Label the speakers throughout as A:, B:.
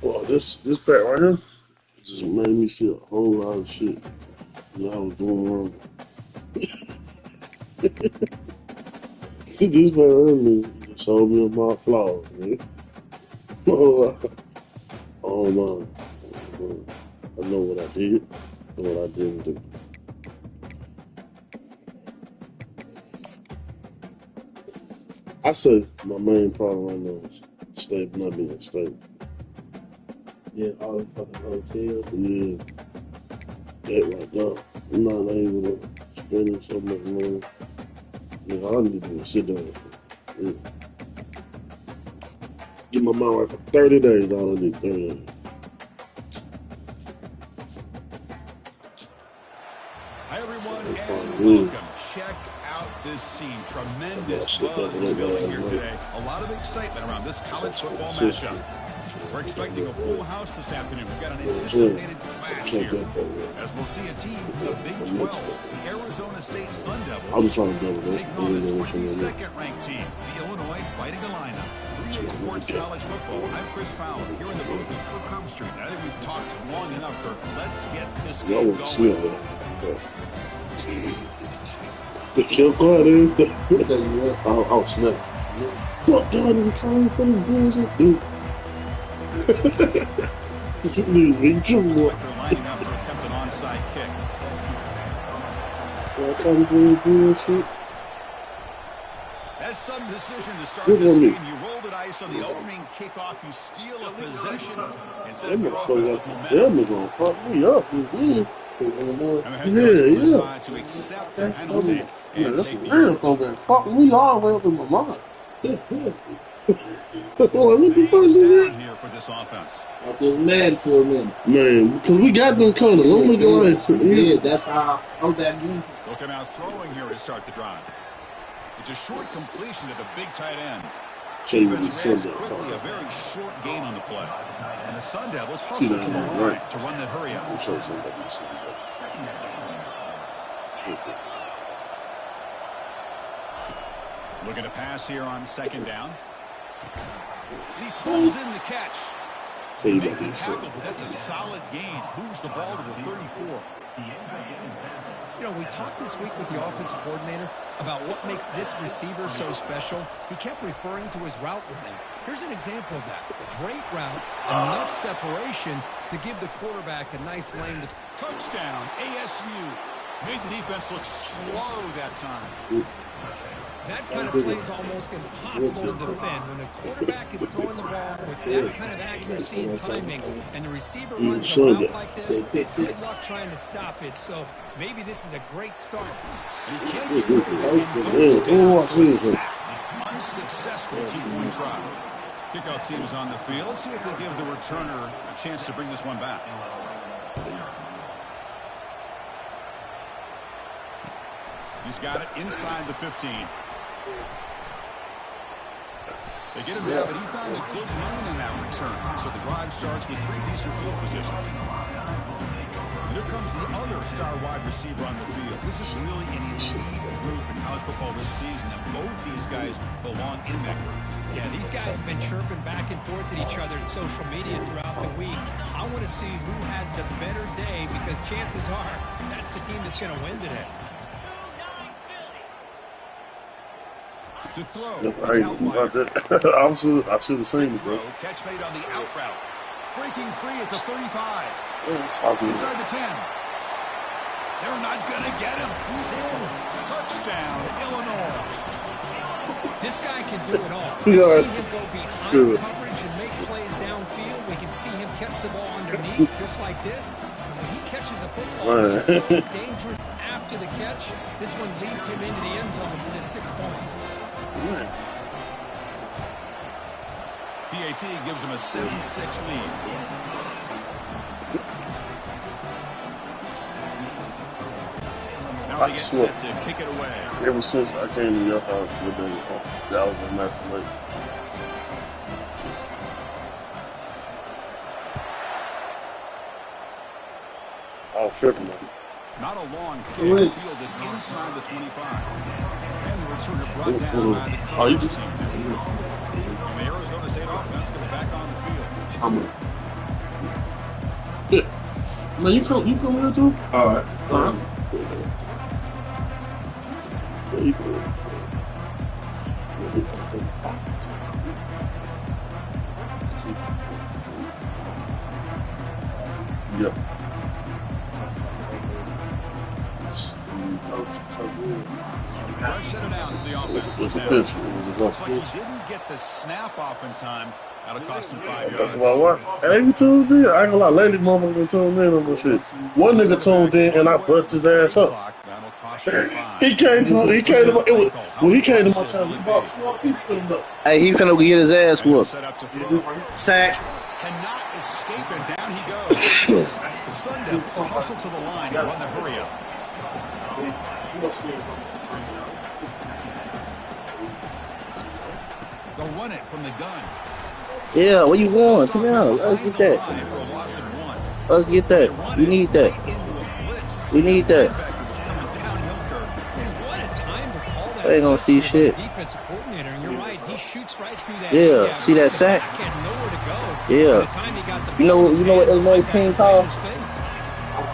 A: Well, this pack right here just made me see a whole lot of shit that I was doing wrong. This pack right here just showed me my flaws, man. Oh my. I know what I did and what I didn't do. I say my main problem right now is stable, not being stable.
B: Yeah, all the fucking hotels.
A: Yeah, that right there. I'm not able to spend so much money. Yeah, all I need to do is sit down. Yeah. Get my mind right for 30 days. All I need 30 days.
C: Hi, everyone, and welcome. Check out this scene. Tremendous buzz is building here today. A lot of excitement around this college football matchup. We're expecting a full house this afternoon. We've got an anticipated clash here, as we'll see a team from the Big 12, the Arizona State Sun Devils, taking on the 22nd ranked team, the Illinois Fighting Illini. 3A Sports College Football. I'm Chris Fowler, here in the booth with Kirk Herbstreit. I think we've talked long enough, Kirk. Let's get this game going.
A: The kill card is the oh snap. Fuck y'all didn't call for the bullshit, dude. This dude big too much.
C: They're lining up to attempt an onside kick.
A: Y'all call for the bullshit.
C: That's some decision to start this game. You roll the dice on the opening kickoff. You steal a possession instead of your offense with momentum.
A: Them gonna fuck me up.
C: And the head coach will decide to accept the penalty.
A: Yeah, that's real throwback. Fuck me all the way up in my mind. What the fuck is that?
C: Here for this offense.
B: I was mad for a minute.
A: Man, because we got them colors. I'm looking like
B: yeah, that's how I'm that good.
C: Looking out throwing here to start the drive. It's a short completion to the big tight end. Defense reacts quickly, a very short gain on the play. And the Sun Devils hustle to the line to run the hurry up. Looking to pass here on second down. He pulls in the catch. Make the tackle. That's a solid gain. Moves the ball to the 34.
D: You know, we talked this week with the offensive coordinator about what makes this receiver so special. He kept referring to his route running. Here's an example of that. Great route, enough separation to give the quarterback a nice lane.
C: Touchdown, ASU. Made the defense look slow that time.
D: That kind of play is almost impossible to defend when a quarterback is throwing the ball with that kind of accuracy and timing, and the receiver runs a route like this. Good luck trying to stop it. So maybe this is a great start.
C: And he can't get rid of it. Unsuccessful two-point try. Kickoff team's on the field. Let's see if they give the returner a chance to bring this one back. He's got it inside the 15. They get him down, but he found a good lane in that return. So the drive starts with pretty decent field position. And here comes the other star wide receiver on the field. This is really an elite group in college football this season, and both these guys belong in that group.
D: Yeah, these guys have been chirping back and forth at each other in social media throughout the week. I want to see who has the better day, because chances are that's the team that's going to win today.
C: To throw.
A: I should have seen it, bro.
C: Catch made on the out route. Breaking free at the 35.
A: Inside
C: the 10. They're not going to get him. He's in. Touchdown, Illinois.
D: This guy can do it all. We see him go behind coverage and make plays downfield. We can see him catch the ball underneath just like this. And when he catches a football, he's dangerous after the catch. This one leads him into the end zone for the 6 points.
C: PAT gives him a 7-6 lead. Now he gets set to kick it away.
A: Ever since I came to your house, that was a mess of late. I was tripping.
C: Not a long kick, fielded inside the 25. And the returner brought down by the coverage team. And the Arizona State offense comes back on the field.
A: Man, you come here too?
B: Alright.
A: Yeah, you cool. Yeah.
C: Fresh set of downs to the offense.
A: It's a pitch.
C: Looks like he didn't get the snap off in time. That'll cost him 5 yards.
A: That's what I watch. Hey, we tuned in. I ain't gonna lie, lately motherfuckers been tuned in on this shit. One nigga tuned in and I bust his ass up.
C: That'll cost you 5.
A: He came to my channel. He bought 12 people in there.
E: Hey, he finna get his ass whooped.
C: Set up to throw.
E: Sack.
C: Cannot escape, and down he goes. The Sun Devils hustle to the line and run the hurry up. They'll run it from the gun.
E: Yeah, where you going? Come here. Let's get that. Let's get that. We need that. We need that.
D: What a time to call that.
E: They ain't gonna see shit.
D: Defensive coordinator, and you're right. He shoots right through that.
E: Yeah, see that sack?
D: Had nowhere to go.
E: Yeah.
D: By the time he got the
E: You know what Illinois
D: ball,
E: team called?
D: his face.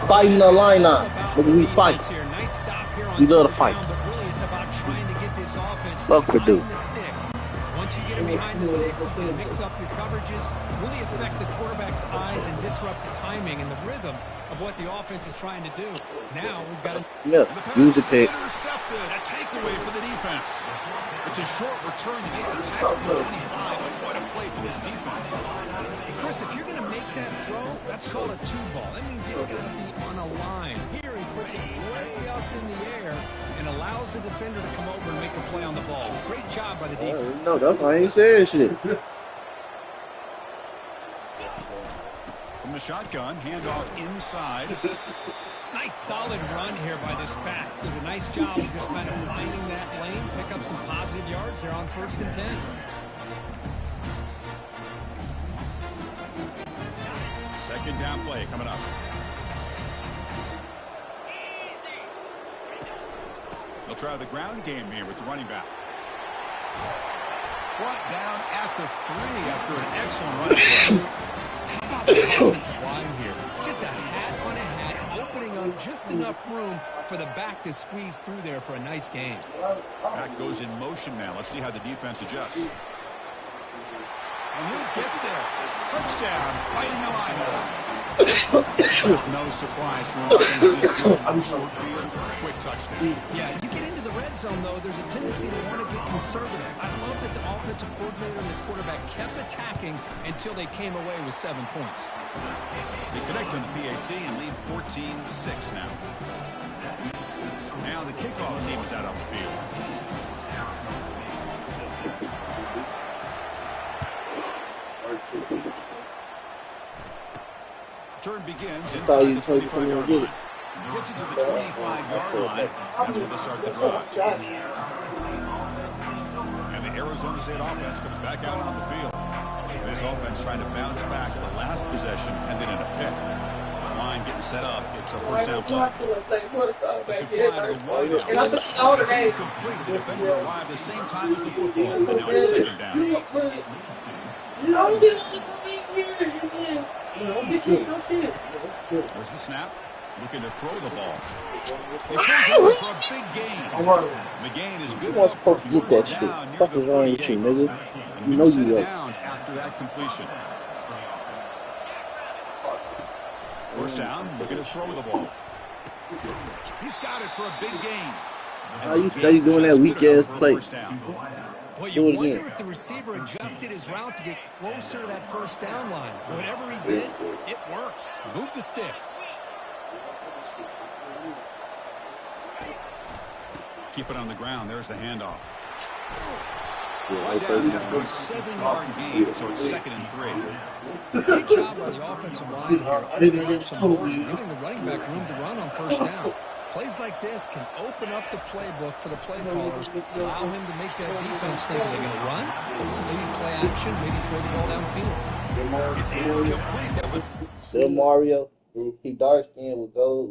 E: Fighting the line now. Look, we fight.
D: Nice stop here on
E: We love to
D: third
E: fight.
D: down, but really it's about trying to get this offense
E: Love Purdue.
D: behind the sticks. Once you get him behind the sticks, you can mix up your coverages, really affect the quarterback's eyes and disrupt the timing and the rhythm of what the offense is trying to do. Now we've got to...
E: Yeah, use it, pick.
C: Intercepted. A takeaway for the defense. It's a short return to make the tackle to 25. But what a play for this defense.
D: Chris, if you're going to make that throw, that's called a two ball. That means it's got to be on a line. Here he puts it way up in the air and allows the defender to come over and make a play on the ball. Great job by the defense.
E: No, that's why I ain't saying shit.
C: From the shotgun, handoff inside.
D: Nice solid run here by this back. Did a nice job of just kind of finding that lane, pick up some positive yards there on 1st and 10.
C: Second down play coming up. They'll try the ground game here with the running back. Brought down at the 3 after an excellent running play.
D: How about the offensive line here? Just a hat on a hat, opening up just enough room for the back to squeeze through there for a nice gain.
C: Back goes in motion now. Let's see how the defense adjusts. And he'll get there. Touchdown, fighting the lineup. No surprise for an offense this good. Short field, quick touchdown.
D: Yeah, you get into the red zone, though, there's a tendency to want to get conservative. I love that the offensive coordinator and the quarterback kept attacking until they came away with 7 points.
C: They connect on the PAT and lead 14-6 now. Now the kickoff team is out on the field. Turn begins inside the 25-yard line. Gets it to the 25-yard line. That's where they start the drive. And the Arizona State offense comes back out on the field. This offense trying to bounce back the last possession and then in a pick. This line getting set up. It's a first down play. It's a fly to the wide out. It's incomplete. The defender arrived the same time as the football. And now it's second down. Where's the snap? Looking to throw the ball. It goes over for a big gain. The gain is good enough for
E: Get that shit. Fuck is wrong with you, nigga? You know you right.
C: After that completion. First down, looking to throw the ball. He's got it for a big gain.
E: How you study doing that weak ass play?
D: Well,
E: Do
D: you
E: it
D: wonder
E: again.
D: if the receiver adjusted his route to get closer to that first down line. Whatever he did, it works. Move the sticks.
C: Keep it on the ground. There's the handoff.
A: Yeah,
C: Right down after a 7-yard gain, so it's 2nd and 3.
D: Great job by the offensive line here. Opening up some holes and giving the running back room to run on first down. Plays like this can open up the playbook for the play callers, allow him to make that defense think, are they going to run? Maybe play action, maybe throw the ball downfield.
C: It's incomplete. That would
E: Still Mario, he dark skinned with gold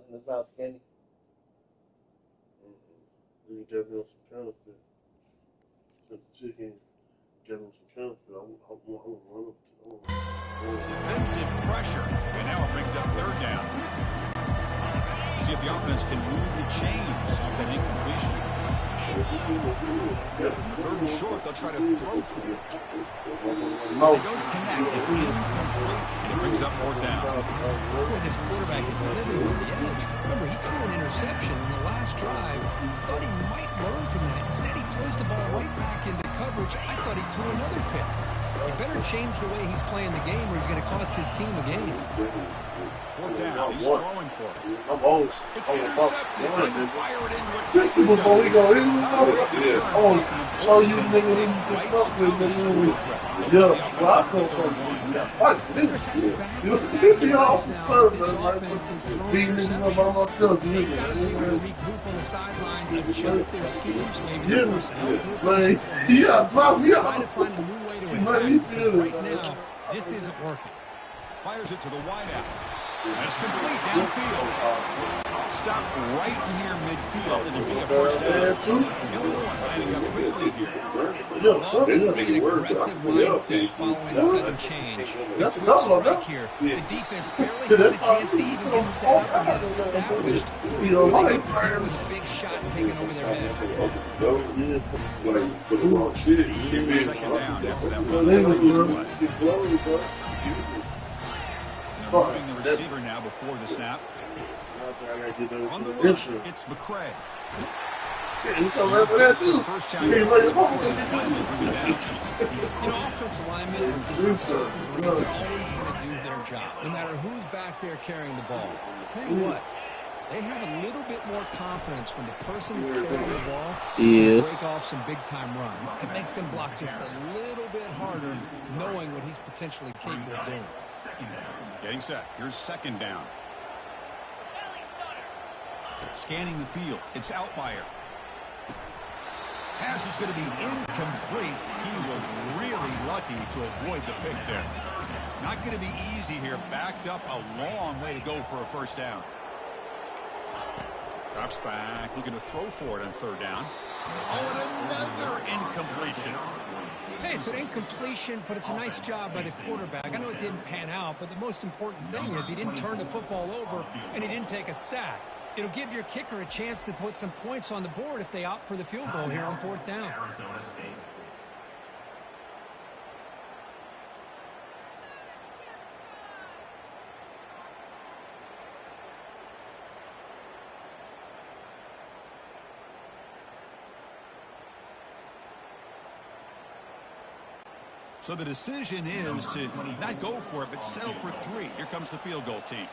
E: in his mouth skinny.
A: You get him some counterfeit. Get the chicken, get him some counterfeit. I'm
C: defensive pressure. And now a brings up third down. See if the offense can move the chains off that incompletion. In the third and short, they'll try to throw for it. They don't connect. It's incomplete, and it brings up fourth down.
D: Boy, this quarterback is living on the edge. Remember, he threw an interception in the last drive. Thought he might learn from that. Instead, he throws the ball right back into coverage. I thought he threw another pick. He better change the way he's playing the game, or he's going to cost his team a game.
C: Fourth down. He's throwing for it.
A: I'm old.
C: It's intercepted. Trying to fire it into a
A: Take
C: tight
A: me before we go.
C: window.
A: Oh, show you nigga in the fuck with nigga. Yeah, well, I come from. Fuck this. You be off the turf, man. Beating niggas up by myself,
D: They've got to be able to
A: nigga.
D: regroup on the sideline, adjust their schemes, maybe
A: Yeah,
D: their personnel group.
A: man. Yeah, drop me
D: Try to
A: off.
D: find a new way to
A: Man,
D: attack,
A: you
D: because
A: feel it,
D: right
A: man.
D: now, this isn't working.
C: Fires it to the wideout. And it's complete downfield. Stop right near midfield, and it'll be a first down. Illinois lining up quickly here.
D: Love to see an aggressive mindset following a sudden change. A
A: That's
D: quick
A: a double,
D: strike
A: no?
D: here. The defense barely has a chance to even get set up and get established.
A: You know,
D: They
A: like,
D: have to deal with a big shot taken over their head.
C: Second down after that one play. Moving the receiver now before the snap. On the run, it's McCray. First time before they finally bring it down.
D: You know, offensive linemen are just absurd. They're always going to do their job, no matter who's back there carrying the ball. I'll tell you what, they have a little bit more confidence when the person that's carrying the ball can break off some big-time runs. It makes them block just a little bit harder, knowing what he's potentially capable of doing.
C: Getting set. Here's second down. Scanning the field. It's Outlier. Pass is going to be incomplete. He was really lucky to avoid the pick there. Not going to be easy here. Backed up a long way to go for a first down. Drops back. Looking to throw for it on third down. Oh, and another incompletion.
D: Hey, it's an incompletion, but it's a nice job by the quarterback. I know it didn't pan out, but the most important thing is he didn't turn the football over and he didn't take a sack. It'll give your kicker a chance to put some points on the board if they opt for the field goal here on fourth down.
C: So the decision is to not go for it, but settle for three. Here comes the field goal team.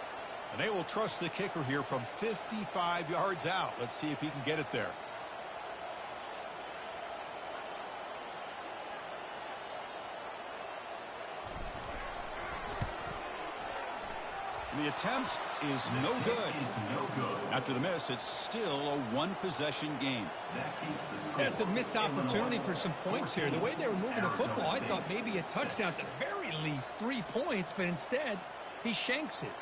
C: And they will trust the kicker here from 55 yards out. Let's see if he can get it there. The attempt is no good. After the miss, it's still a one-possession game.
D: Yeah, it's a missed opportunity for some points here. The way they were moving the football, I thought maybe a touchdown, at the very least 3 points, but instead, he shanks it.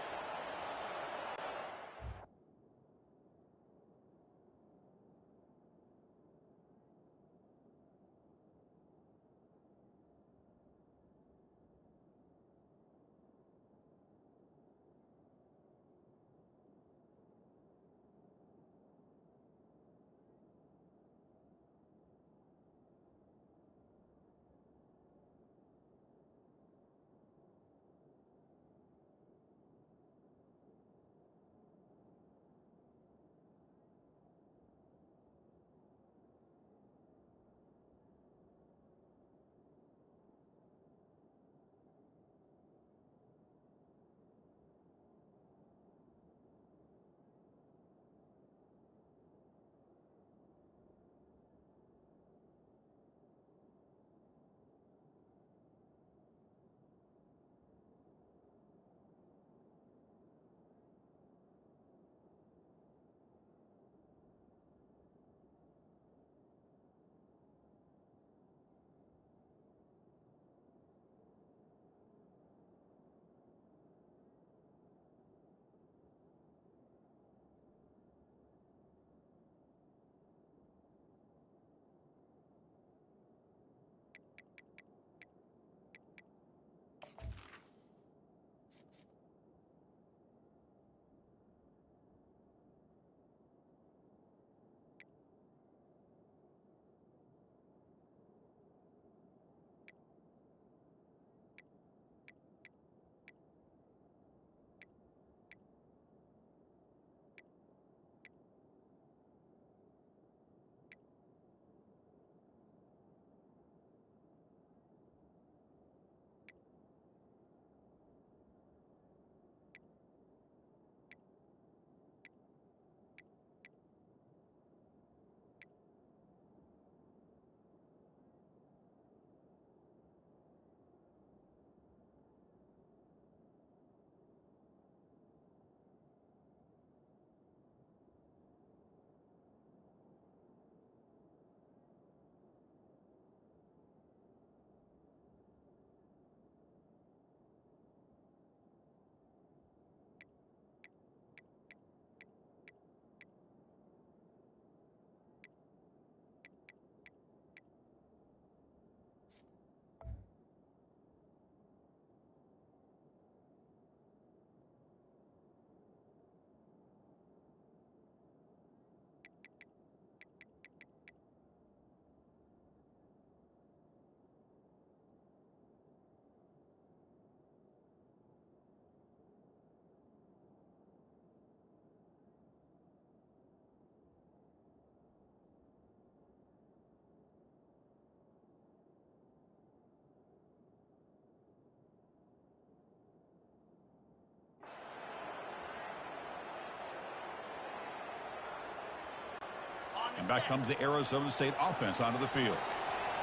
C: back comes the Arizona State offense onto the field.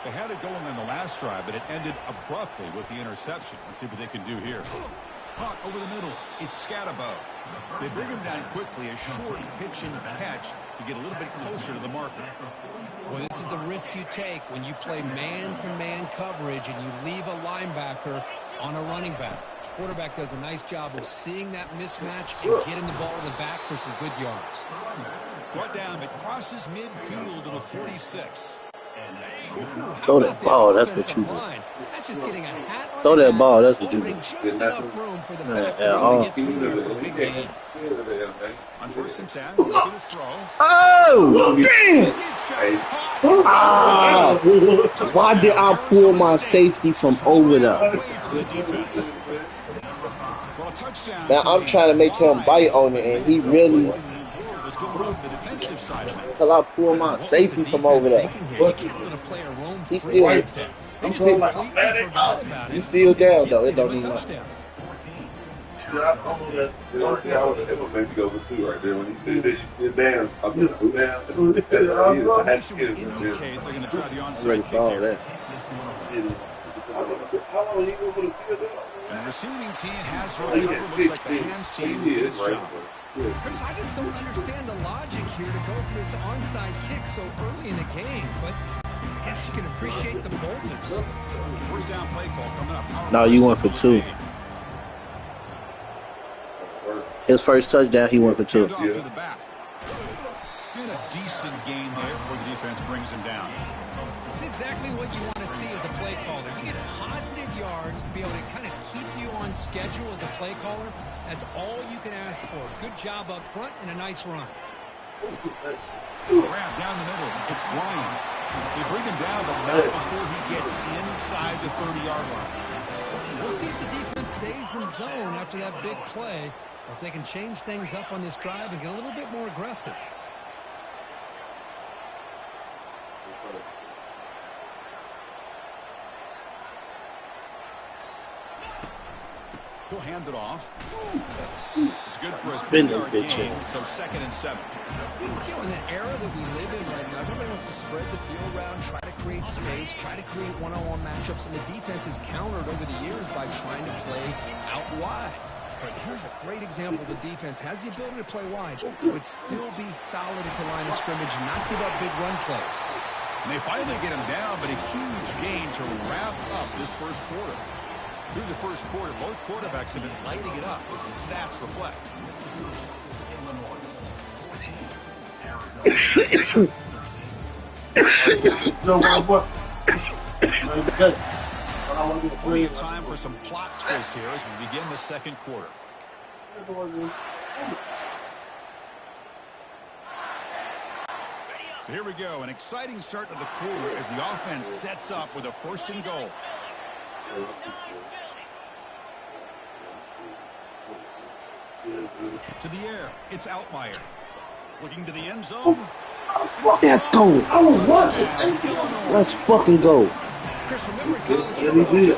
C: They had it going in the last drive, but it ended abruptly with the interception. Let's see what they can do here. Caught over the middle. It's Scatabo. They bring him down quickly, a short pitch and catch to get a little bit closer to the marker.
D: Well, this is the risk you take when you play man-to-man coverage and you leave a linebacker on a running back. Quarterback does a nice job of seeing that mismatch and getting the ball to the back for some good yards.
C: Brought down, it crosses midfield to the 46.
E: Throw that ball, that's what you do.
D: That's just getting a hat on
E: Throw that ball, that's what you do.
D: opening just enough room for the back
E: Yeah,
D: to get through there for a big gain.
C: On 1st and 10, looking to throw.
E: Oh, damn! Ah, why did I pull my safety from over there? Now I'm trying to make him bite on it, and he really. Until I pull my safety from over there. He's still down though. It don't even matter.
A: I told that. It would make me go for two right there when he said that you're down. I'm down.
E: I'm ready for all that.
A: How long are you going to the field?
C: And the receiving team has really looks like the hands team did its job.
D: Chris, I just don't understand the logic here to go for this onside kick so early in the game, but I guess you can appreciate the boldness.
C: First down play call coming up.
E: No, you went for two. His first touchdown, he went for two.
C: To the back. And a decent gain there before the defense brings him down.
D: It's exactly what you want to see as a play caller. You get positive yards to be able to kind of keep you on schedule as a play caller. That's all you can ask for. Good job up front and a nice run.
C: Grab down the middle. It's Bryant. They bring him down, but not before he gets inside the 30-yard line.
D: We'll see if the defense stays in zone after that big play, or if they can change things up on this drive and get a little bit more aggressive.
C: He'll hand it off. It's good for a 3-yard gain, so 2nd and 7.
D: You know, in the era that we live in right now, everybody wants to spread the field around, try to create space, try to create one-on-one matchups, and the defense has countered over the years by trying to play out wide. But here's a great example. The defense has the ability to play wide, but still be solid at the line of scrimmage, not give up big run plays.
C: And they finally get him down, but a huge gain to wrap up this first quarter. Through the first quarter, both quarterbacks have been lighting it up, as the stats reflect. Plenty of time for some plot twists here as we begin the second quarter. So here we go, an exciting start to the quarter as the offense sets up with a 1st and goal. To the air, it's Altmaier. Looking to the end zone.
E: Let's go.
A: I was watching.
E: Let's fucking go.
D: Chris, remember college
A: Yeah, he did.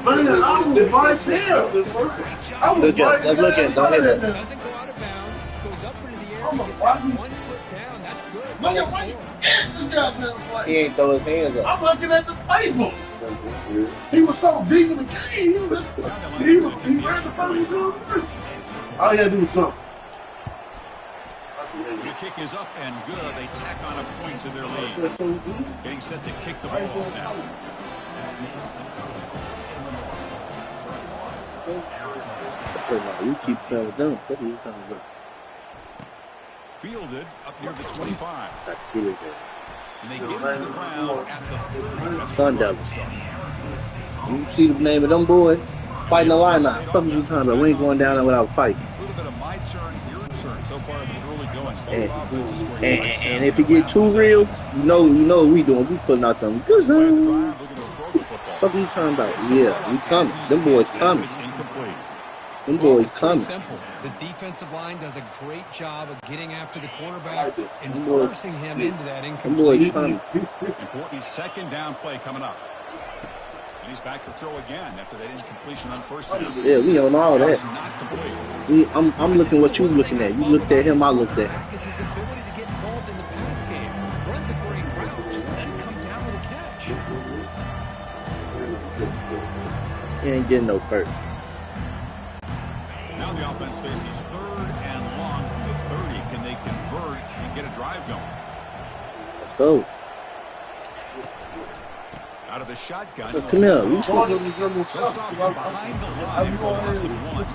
A: Man, I was right there. I was
E: Look
A: right
E: at,
A: there.
E: look at, don't hit it.
D: doesn't go out of bounds, goes up into the air,
A: I'm
D: gets
A: watching.
D: that 1 foot down. That's good.
A: Man, why you get the goddamn play?
E: He ain't throw his hands up.
A: I'm looking at the table. He was so deep in the game. He ran the first. All he had to do was jump.
C: The kick is up and good. They tack on a point to their lead. Getting set to kick the ball off now.
E: You keep playing with them. What are you talking about?
C: Fielded up near the 25.
E: He was
C: And they get it to the ground at the 30.
E: Sun Devils. You see the name of them boys? Fighting the line now. What are you talking about? We ain't going down there without fighting.
C: A little bit of my turn, your turn so far in the early going.
E: And if it get too real, you know what we doing. We putting out them good zones. What are you talking about? Yeah, we coming. Them boys coming. Them boys coming.
D: Simple. The defensive line does a great job of getting after the quarterback and forcing him into that
E: Them boys
D: incomplete.
E: coming.
C: Important 2nd down play coming up. And he's back to throw again after that incompletion on first down.
E: Yeah, we own all that.
C: Not complete.
E: I'm looking what you looking at. You looked at him, I looked at him.
D: Is his ability to get involved in the pass game. Runs a great route, just doesn't come down with a catch.
E: He ain't getting no first.
C: Now the offense faces 3rd and long from the 30. Can they convert and get a drive going?
E: Let's go.
C: Out of the shotgun.
E: Come here. We
C: They'll stop him behind the line for a loss of 1.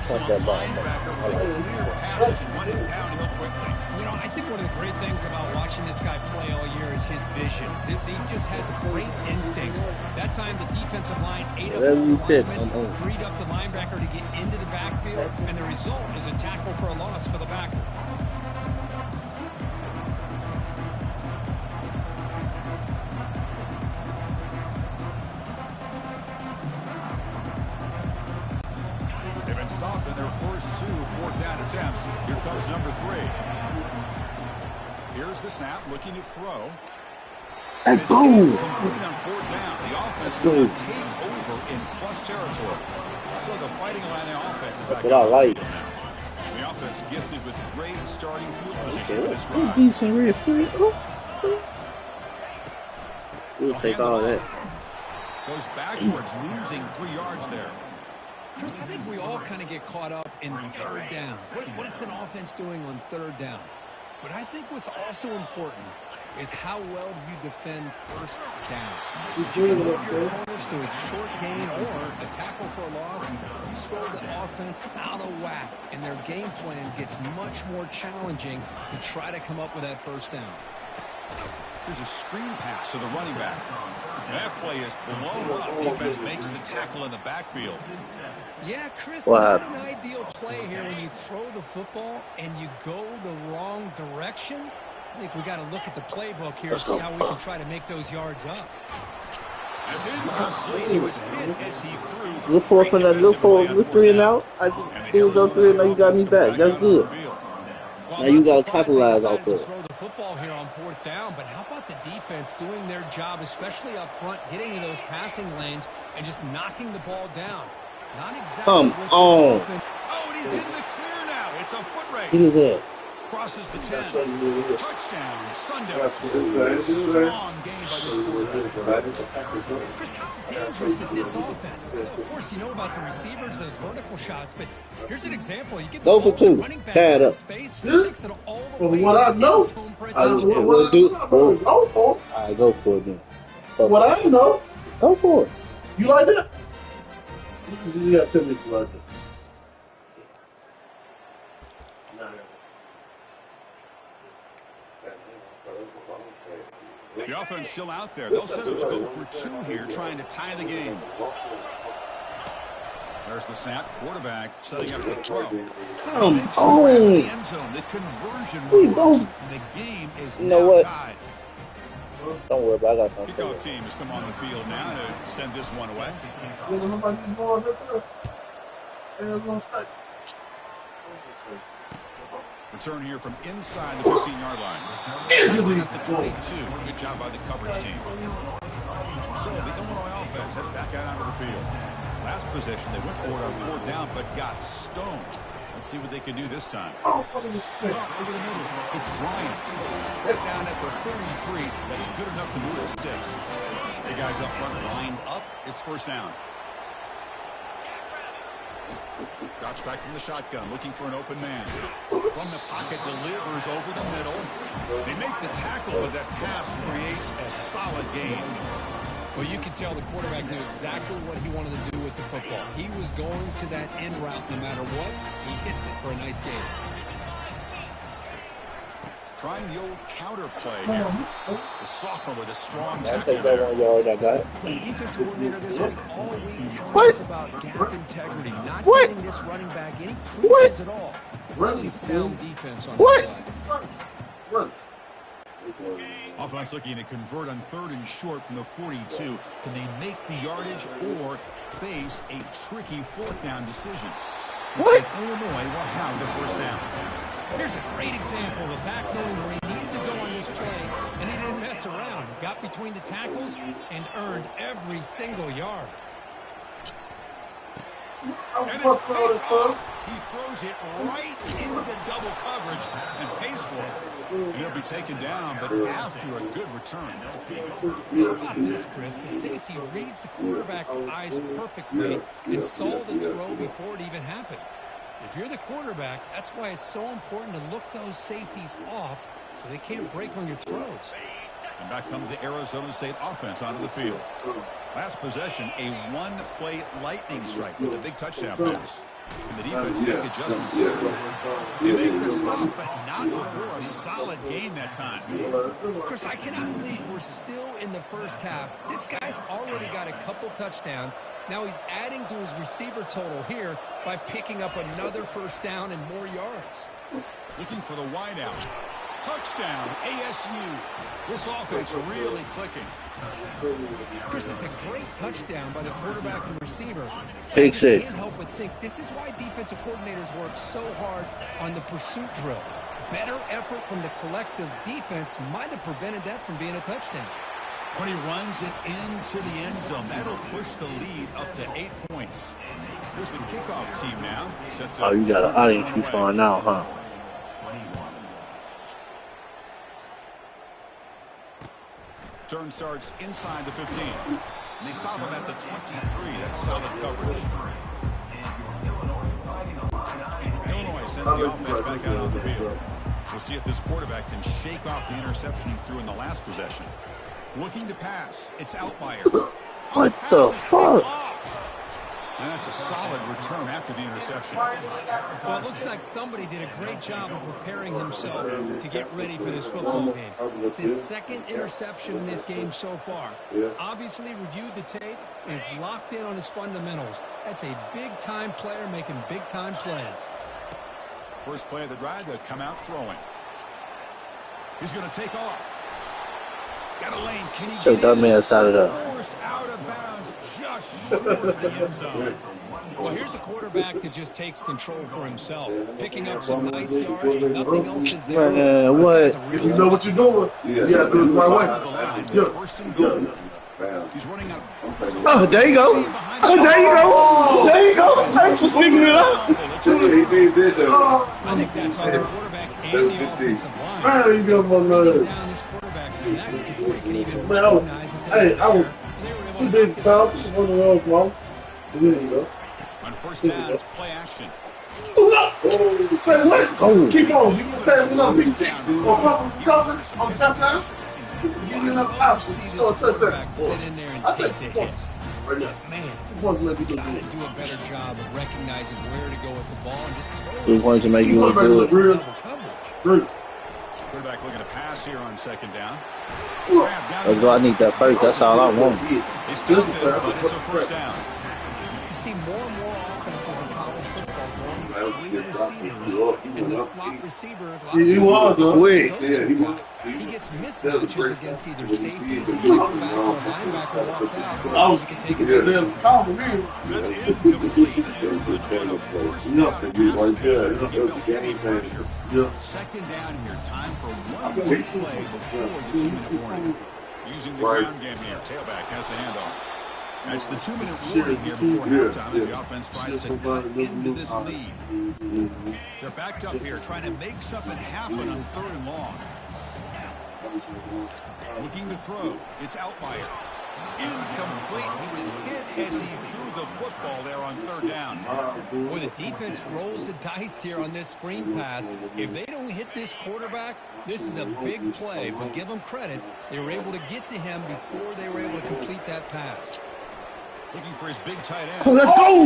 E: punch that ball.
C: Linebacker with a clear path, just run it downhill quickly.
D: You know, I think one of the great things about watching this guy play all year is his vision. He just has great instincts. That time, the defensive line ate up all the linemen, freed up the linebacker to get into the backfield, and the result is a tackle for a loss for the backer.
C: They've been stopped in their first 2 4th down attempts. Here comes number 3. Here's the snap, looking to throw.
E: Let's go.
C: Complete on 4th down. The offense will take over in plus territory. So the fighting line of offense is back.
E: That's what I like.
C: The offense gifted with great starting field position for this drive.
E: Decent real free. We'll take all that.
C: Goes backwards, losing 3 yards there.
D: Chris, I think we all kind of get caught up in 3rd down. What's an offense doing on 3rd down? But I think what's also important is how well you defend 1st down. If you can hold your opponents to a short gain or a tackle for a loss, you throw the offense out of whack, and their game plan gets much more challenging to try to come up with that 1st down.
C: Here's a screen pass to the running back. That play is blown up. Defense makes the tackle in the backfield.
D: Yeah, Chris, not an ideal play here when you throw the football and you go the wrong direction. I think we got to look at the playbook here, see how we can try to make those yards up.
C: As incomplete, he was hit as he threw.
E: Look for that. Look for 3 and out. I didn't go 3 and now you got me back. That's good.
D: Well,
E: now you got to capitalize off
D: to
E: it.
D: throw the football here on 4th down, but how about the defense doing their job, especially up front, getting to those passing lanes and just knocking the ball down? Not exactly.
E: Come on.
C: Oh, and he's in the clear now. It's a foot race.
E: Get his head.
C: Crosses the 10. Touchdown, Sundowns. Strong game by the quarterback.
D: Chris, how dangerous is this offense? Of course, you know about the receivers, those vertical shots, but here's an example. You get the
E: go for 2. Tie it up.
D: Space, takes it all the way
A: what I know,
E: we'll do.
A: Go for it.
E: All right, go for it then.
A: What I know.
E: Go for it.
A: You like that? You got to tell me if you like that.
C: The offense still out there. They'll set up to go for 2 here, trying to tie the game. There's the snap. Quarterback setting up the throw.
E: Come
C: on.
E: on.
C: The end zone. The conversion.
E: We both.
C: The game is
E: now
C: tied.
E: Don't worry about it. I got something.
C: Kickoff team has come on the field now to send this one away. Return here from inside the 15-yard line. At the 22. Good job by the coverage team. So the Illinois offense heads back out onto the field. Last possession, they went for it on 4th down, but got stoned. Let's see what they can do this time. Over the middle, it's Bryant. Right down at the 33. That's good enough to move the sticks. The guys up front lined up. It's 1st down. Drops back from the shotgun, looking for an open man. From the pocket, delivers over the middle. They make the tackle, but that pass creates a solid gain.
D: Well, you could tell the quarterback knew exactly what he wanted to do with the football. He was going to that end route no matter what. He hits it for a nice gain.
C: Trying the old counter play here. The sophomore with a strong tackle.
E: Take that 1 yard I got.
D: The defensive coordinator this week all week telling us about gap integrity, not giving this running back any creases at all. Really sound defense on the side.
C: Offense looking to convert on 3rd and short from the 42. Can they make the yardage or face a tricky 4th down decision?
E: What?
C: Illinois will have the 1st down.
D: Here's a great example of back knowing where he needed to go on this play, and he didn't mess mess around. Got between the tackles and earned every single yard.
C: And it's picked off. He throws it right into double coverage and pays for it. And he'll be taken down, but after a good return.
D: How about this, Chris? The safety reads the quarterback's eyes perfectly and saw the throw before it even happened. If you're the quarterback, that's why it's so important to look those safeties off so they can't break on your throws.
C: And back comes the Arizona State offense onto the field. Last possession, a one-play lightning strike with a big touchdown pass. And the defense make adjustments. They make the stop, but not before a solid gain that time.
D: Chris, I cannot believe we're still in the first half. This guy's already got a couple touchdowns. Now he's adding to his receiver total here by picking up another first down and more yards.
C: Looking for the wideout. Touchdown, ASU. This offense really clicking.
D: Chris, is a great touchdown by the quarterback and receiver.
E: Big
D: I
E: save.
D: can't help but think this is why defensive coordinators work so hard on the pursuit drill. Better effort from the collective defense might have prevented that from being a touchdown.
C: When he runs it into the end zone, that'll push the lead up to 8 points. Here's the kickoff team now. Set to
E: Oh, you got an audience you showing now, huh?
C: Turn starts inside the 15. And they stop him at the 23. That's solid coverage. Illinois sends the offense back out on the field. We'll see if this quarterback can shake off the interception he threw in the last possession. Looking to pass. It's Outlier.
E: What the fuck?
C: And that's a solid return after the interception.
D: Well, it looks like somebody did a great job of preparing himself to get ready for this football game. It's his second interception in this game so far. Obviously reviewed the tape, is locked in on his fundamentals. That's a big-time player making big-time plays.
C: First play of the drive, they'll come out throwing. He's going to take off. Got a lane. Can he
E: Take that man out of there.
C: Forced out of bounds, just short of the end zone.
D: Well, here's a quarterback that just takes control for himself, picking up some nice yards, but nothing else is there.
E: Man, what?
A: You know what you're doing. You got to do it the right
C: Side of the line
A: way.
C: with first and goal. He's running out.
E: Oh, there you go. Oh, there you go. There you go. Thanks for speaking it up.
D: I think that's on the quarterback and the offensive line.
A: Man, you got my
D: Getting
A: love.
D: down this quarterback's neck before he can even
A: Man, I was,
D: recognize that
A: hey, I was too big to talk. Just one of those, mom. There you go.
C: On first down, it's play action.
A: Say what?
E: Go.
A: Keep on. You can say it up. Big six. Or fucking cover on top down. Give me enough options.
D: see
A: So
D: this
A: touch
D: quarterback
A: that.
D: sit in there and
A: I
D: take
A: take
D: the
A: the
D: hit.
A: points. Right now.
D: Man,
A: The points let me do
D: got to
A: good.
D: do a better job of recognizing where to go with the ball and just throw
E: We
D: it.
E: wanted to make you look
A: Look
E: good.
A: real.
D: Double coverage.
A: Good.
C: Quarterback looking to pass here on second down.
E: That's what I need that first. That's all I want.
C: They stop it, but it's a first down.
D: You see more and more offenses in college football going with 3 receivers, and the slot receiver,
A: He was, though.
E: Quick.
A: Yeah, he was.
D: he gets mismatches against either safeties, a nickelback, or a linebacker walked out.
A: I was,
D: He can take
A: yeah,
D: advantage.
A: they're calling me.
C: That's incomplete. And a forced
A: Nothing.
C: pass
A: Yeah,
C: attempt. He felt heavy pressure.
A: Yeah.
C: Second down here. Time for one more play before the 2-minute warning. Using the ground game here. Tailback has the handoff. That's the 2-minute warning here before halftime as the offense tries to cut into this lead. They're backed up here trying to make something happen on 3rd and long. Looking to throw. It's Outlier. Incomplete. He was hit as he threw the football there on 3rd down.
D: Boy, the defense rolls the dice here on this screen pass. If they don't hit this quarterback, this is a big play. But give them credit. They were able to get to him before they were able to complete that pass.
C: Looking for his big tight end.
E: Oh, let's go.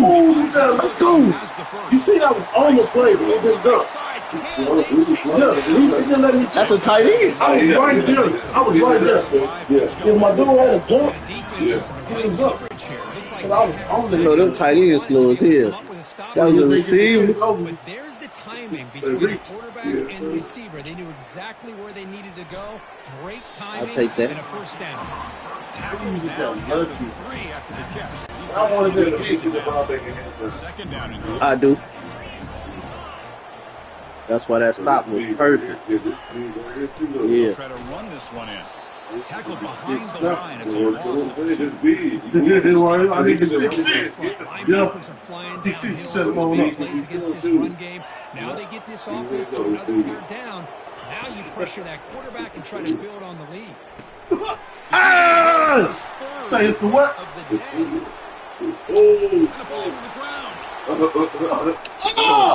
E: Let's go.
C: Has the first.
A: You see, that was on the play. It just go.
C: Side tailgate
A: Yeah, he didn't let me check.
E: That's a tight end.
A: I was right there. I was right there. If my dude had a jump,
D: The defense is in the right coverage here. Looked like
A: I was on the
E: No, them tight ends slow as hell.
D: up with a stop.
E: That was a receiver.
D: But there's the timing between the quarterback and the receiver. They knew exactly where they needed to go. Great timing.
E: I'll take that.
D: And a first down.
C: Tackles down at the 3 after the catch.
A: I wanted to get the ball back in hand.
C: Second down and goal.
E: I do. That's why that stop was perfect. Yeah.
C: Try to run this one in. Tackled behind the line. It's a loss.
D: Linebackers are flying downhill, making plays against this run game. Now they get this offense to another 3rd down. Now you pressure that quarterback and try to build on the lead.
A: Say it's the what?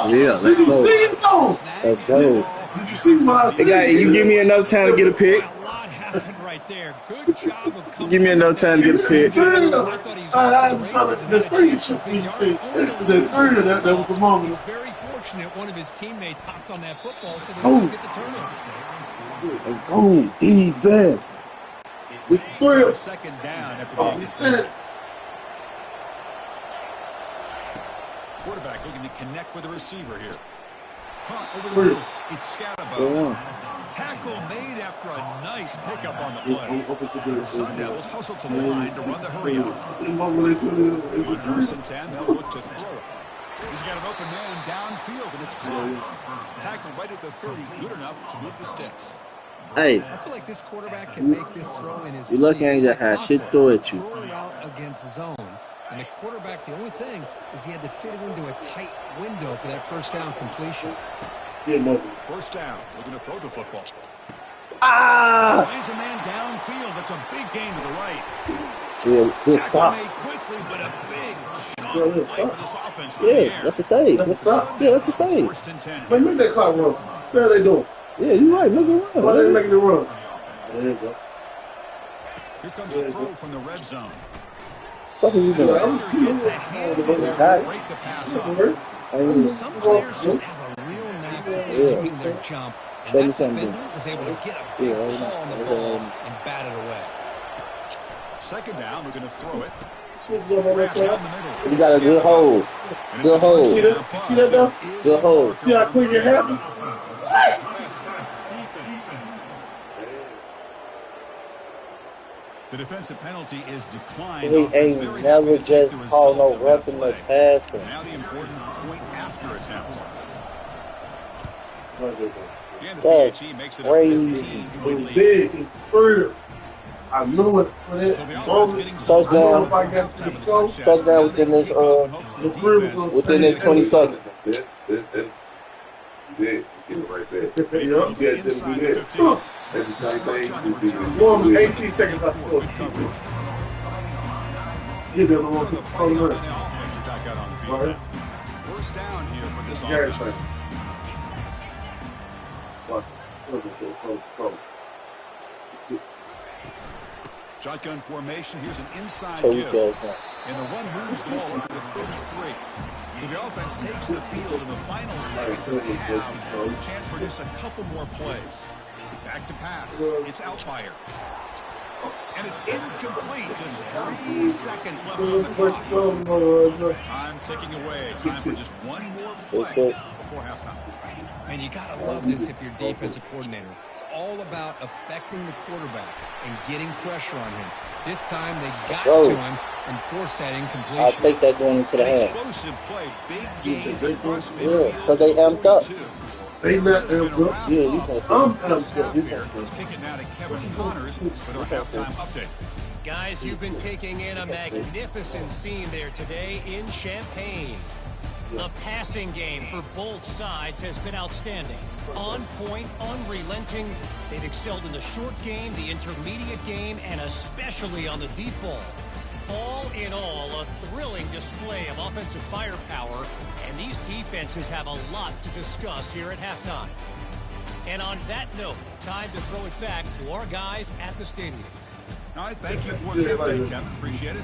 E: Yeah, let's go. Let's go.
A: Did you see my?
E: Hey, guy, you give me enough time to get a pick.
D: A lot happened right there. Good job of coming.
E: Give me enough time to get a pick.
A: I saw the screen shit. You see, the third that was the moment.
D: Very fortunate one of his teammates hopped on that football so they
E: go.
D: didn't get the turnover.
E: Let's go. Defense.
A: It's 3.
C: 2nd down after
A: Oh, you said.
C: quarterback looking to connect with the receiver here. Hunt over the middle. It's Scatterbo. Tackle made after a nice pickup on the play. The Sun Devils hustle to the line to run the hurry up. On 1st and 10, they'll look to throw it. He's got an open man downfield, and it's caught. Tackled right at the 30, good enough to move the sticks.
E: Hey,
D: I feel like this quarterback can make this throw in his
E: you lucky I ain't just had shit throw at you.
D: Throwing route against zone. And the quarterback, the only thing is he had to fit it into a tight window for that 1st down completion.
C: 1st down, looking to throw the football.
E: Ah!
C: Finds a man downfield. That's a big gain to the right.
E: Yeah, good stop.
C: Made quickly, but a big chunk play for this offense.
E: Yeah, that's a save. Yeah, that's a save.
C: 1st and 10.
A: Man, make that clock run. What are they doing?
E: Yeah, you're right. Make it run.
A: Why they making it run? There you go.
C: Here comes a throw from the red zone.
E: Fuck are you doing?
C: Gets a hand in there to break the pass up.
D: Some players just have a real knack for timing their jump. And that defender was able to get a big pull on the ball and bat it away.
C: 2nd down, we're going to throw it.
E: You got a good hold. Good hold.
A: See that though?
E: Good hold.
A: See how quick it happened?
C: The defensive penalty is declined.
E: He ain't never just called no roughing the passer.
C: Now the important point after attempt. And the
E: That's
C: PHE makes it a
E: crazy.
C: 15-point lead.
A: Big. It's 3. I knew it for that
C: So the offense
A: moment.
C: getting
A: I
E: Touchdown.
A: know if I got to the goal,
E: Touchdown within this within this 20 seconds.
A: right there. 18 seconds I scored. You never want to call it. Right.
C: 1st down here for this
A: Gary
C: offense.
A: Frank. Watch.
C: Shotgun formation. Here's an inside
E: So
C: give. And the run moves the ball over the 33. So the offense takes the field in the final seconds of the half. A chance for just a couple more plays. Back to pass. It's Outlier. And it's incomplete. Just 3 seconds left on the clock. Time ticking away. Time for just one more play before halftime.
D: And you got to love this if you're defensive coordinator. It's all about affecting the quarterback and getting pressure on him. This time they got to him and forced that incompletion.
E: I'll take that going into the half.
C: Explosive play. Big game across
E: Yeah,
C: midfield.
E: because they amped up.
A: They not them, bro.
E: Yeah, you can
A: I'm
C: Let's kick it now to Kevin Connors with our halftime update.
F: Guys, you've been taking in a magnificent scene there today in Champaign. The passing game for both sides has been outstanding. On point, unrelenting. They've excelled in the short game, the intermediate game, and especially on the deep ball. All in all, a thrilling display of offensive firepower, and these defenses have a lot to discuss here at halftime. And on that note, time to throw it back to our guys at the stadium.
C: All right, thank you for the update, Kevin. Appreciate it.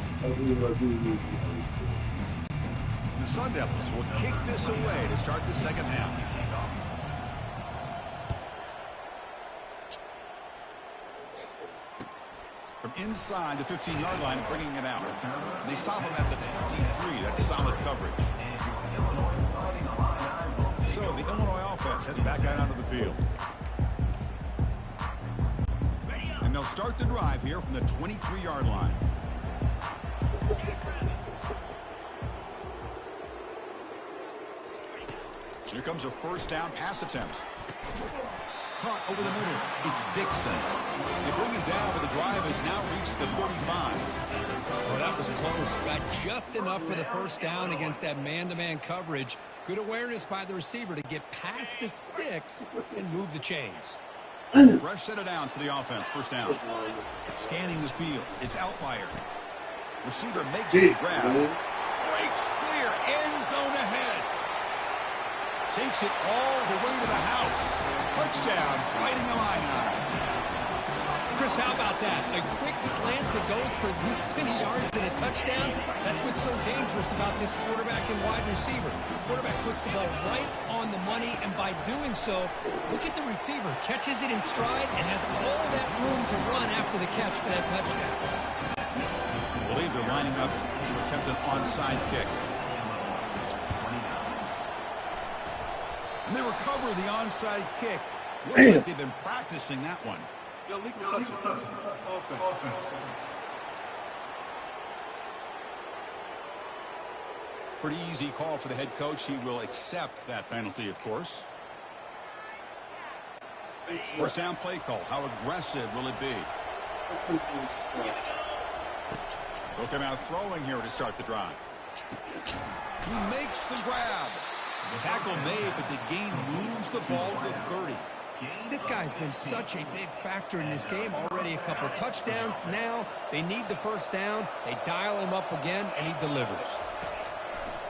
C: The Sun Devils will kick this away to start the second half. From inside the 15-yard line, bringing it out. They stop him at the 23. That's solid coverage. So the Illinois offense heads back out onto the field. And they'll start the drive here from the 23-yard line. Here comes a first down pass attempt. caught over the middle. It's Dixon. They bring him down, but the drive has now reached the 35.
D: Oh, that was close. Got just enough for the first down against that man-to-man coverage. Good awareness by the receiver to get past the sticks and move the chains.
C: Fresh set of downs for the offense. First down. Scanning the field. It's Outlier. Receiver makes the grab. Breaks clear. End zone ahead. Takes it all the way to the house. Touchdown. Fighting Illini.
D: Chris, how about that? A quick slant that goes for this many yards and a touchdown. That's what's so dangerous about this quarterback and wide receiver. Quarterback puts the ball right on the money, and by doing so, look at the receiver. Catches it in stride and has all that room to run after the catch for that touchdown.
C: I believe they're lining up to attempt an onside kick. And they recover the onside kick. Looks like they've been practicing that one. Illegal touch. Offense. Pretty easy call for the head coach. He will accept that penalty, of course. First down play call. How aggressive will it be? They'll come out throwing here to start the drive. He makes the grab. Tackle made, but the gain moves the ball to 30.
D: This guy's been such a big factor in this game. Already a couple of touchdowns. Now they need the first down. They dial him up again, and he delivers.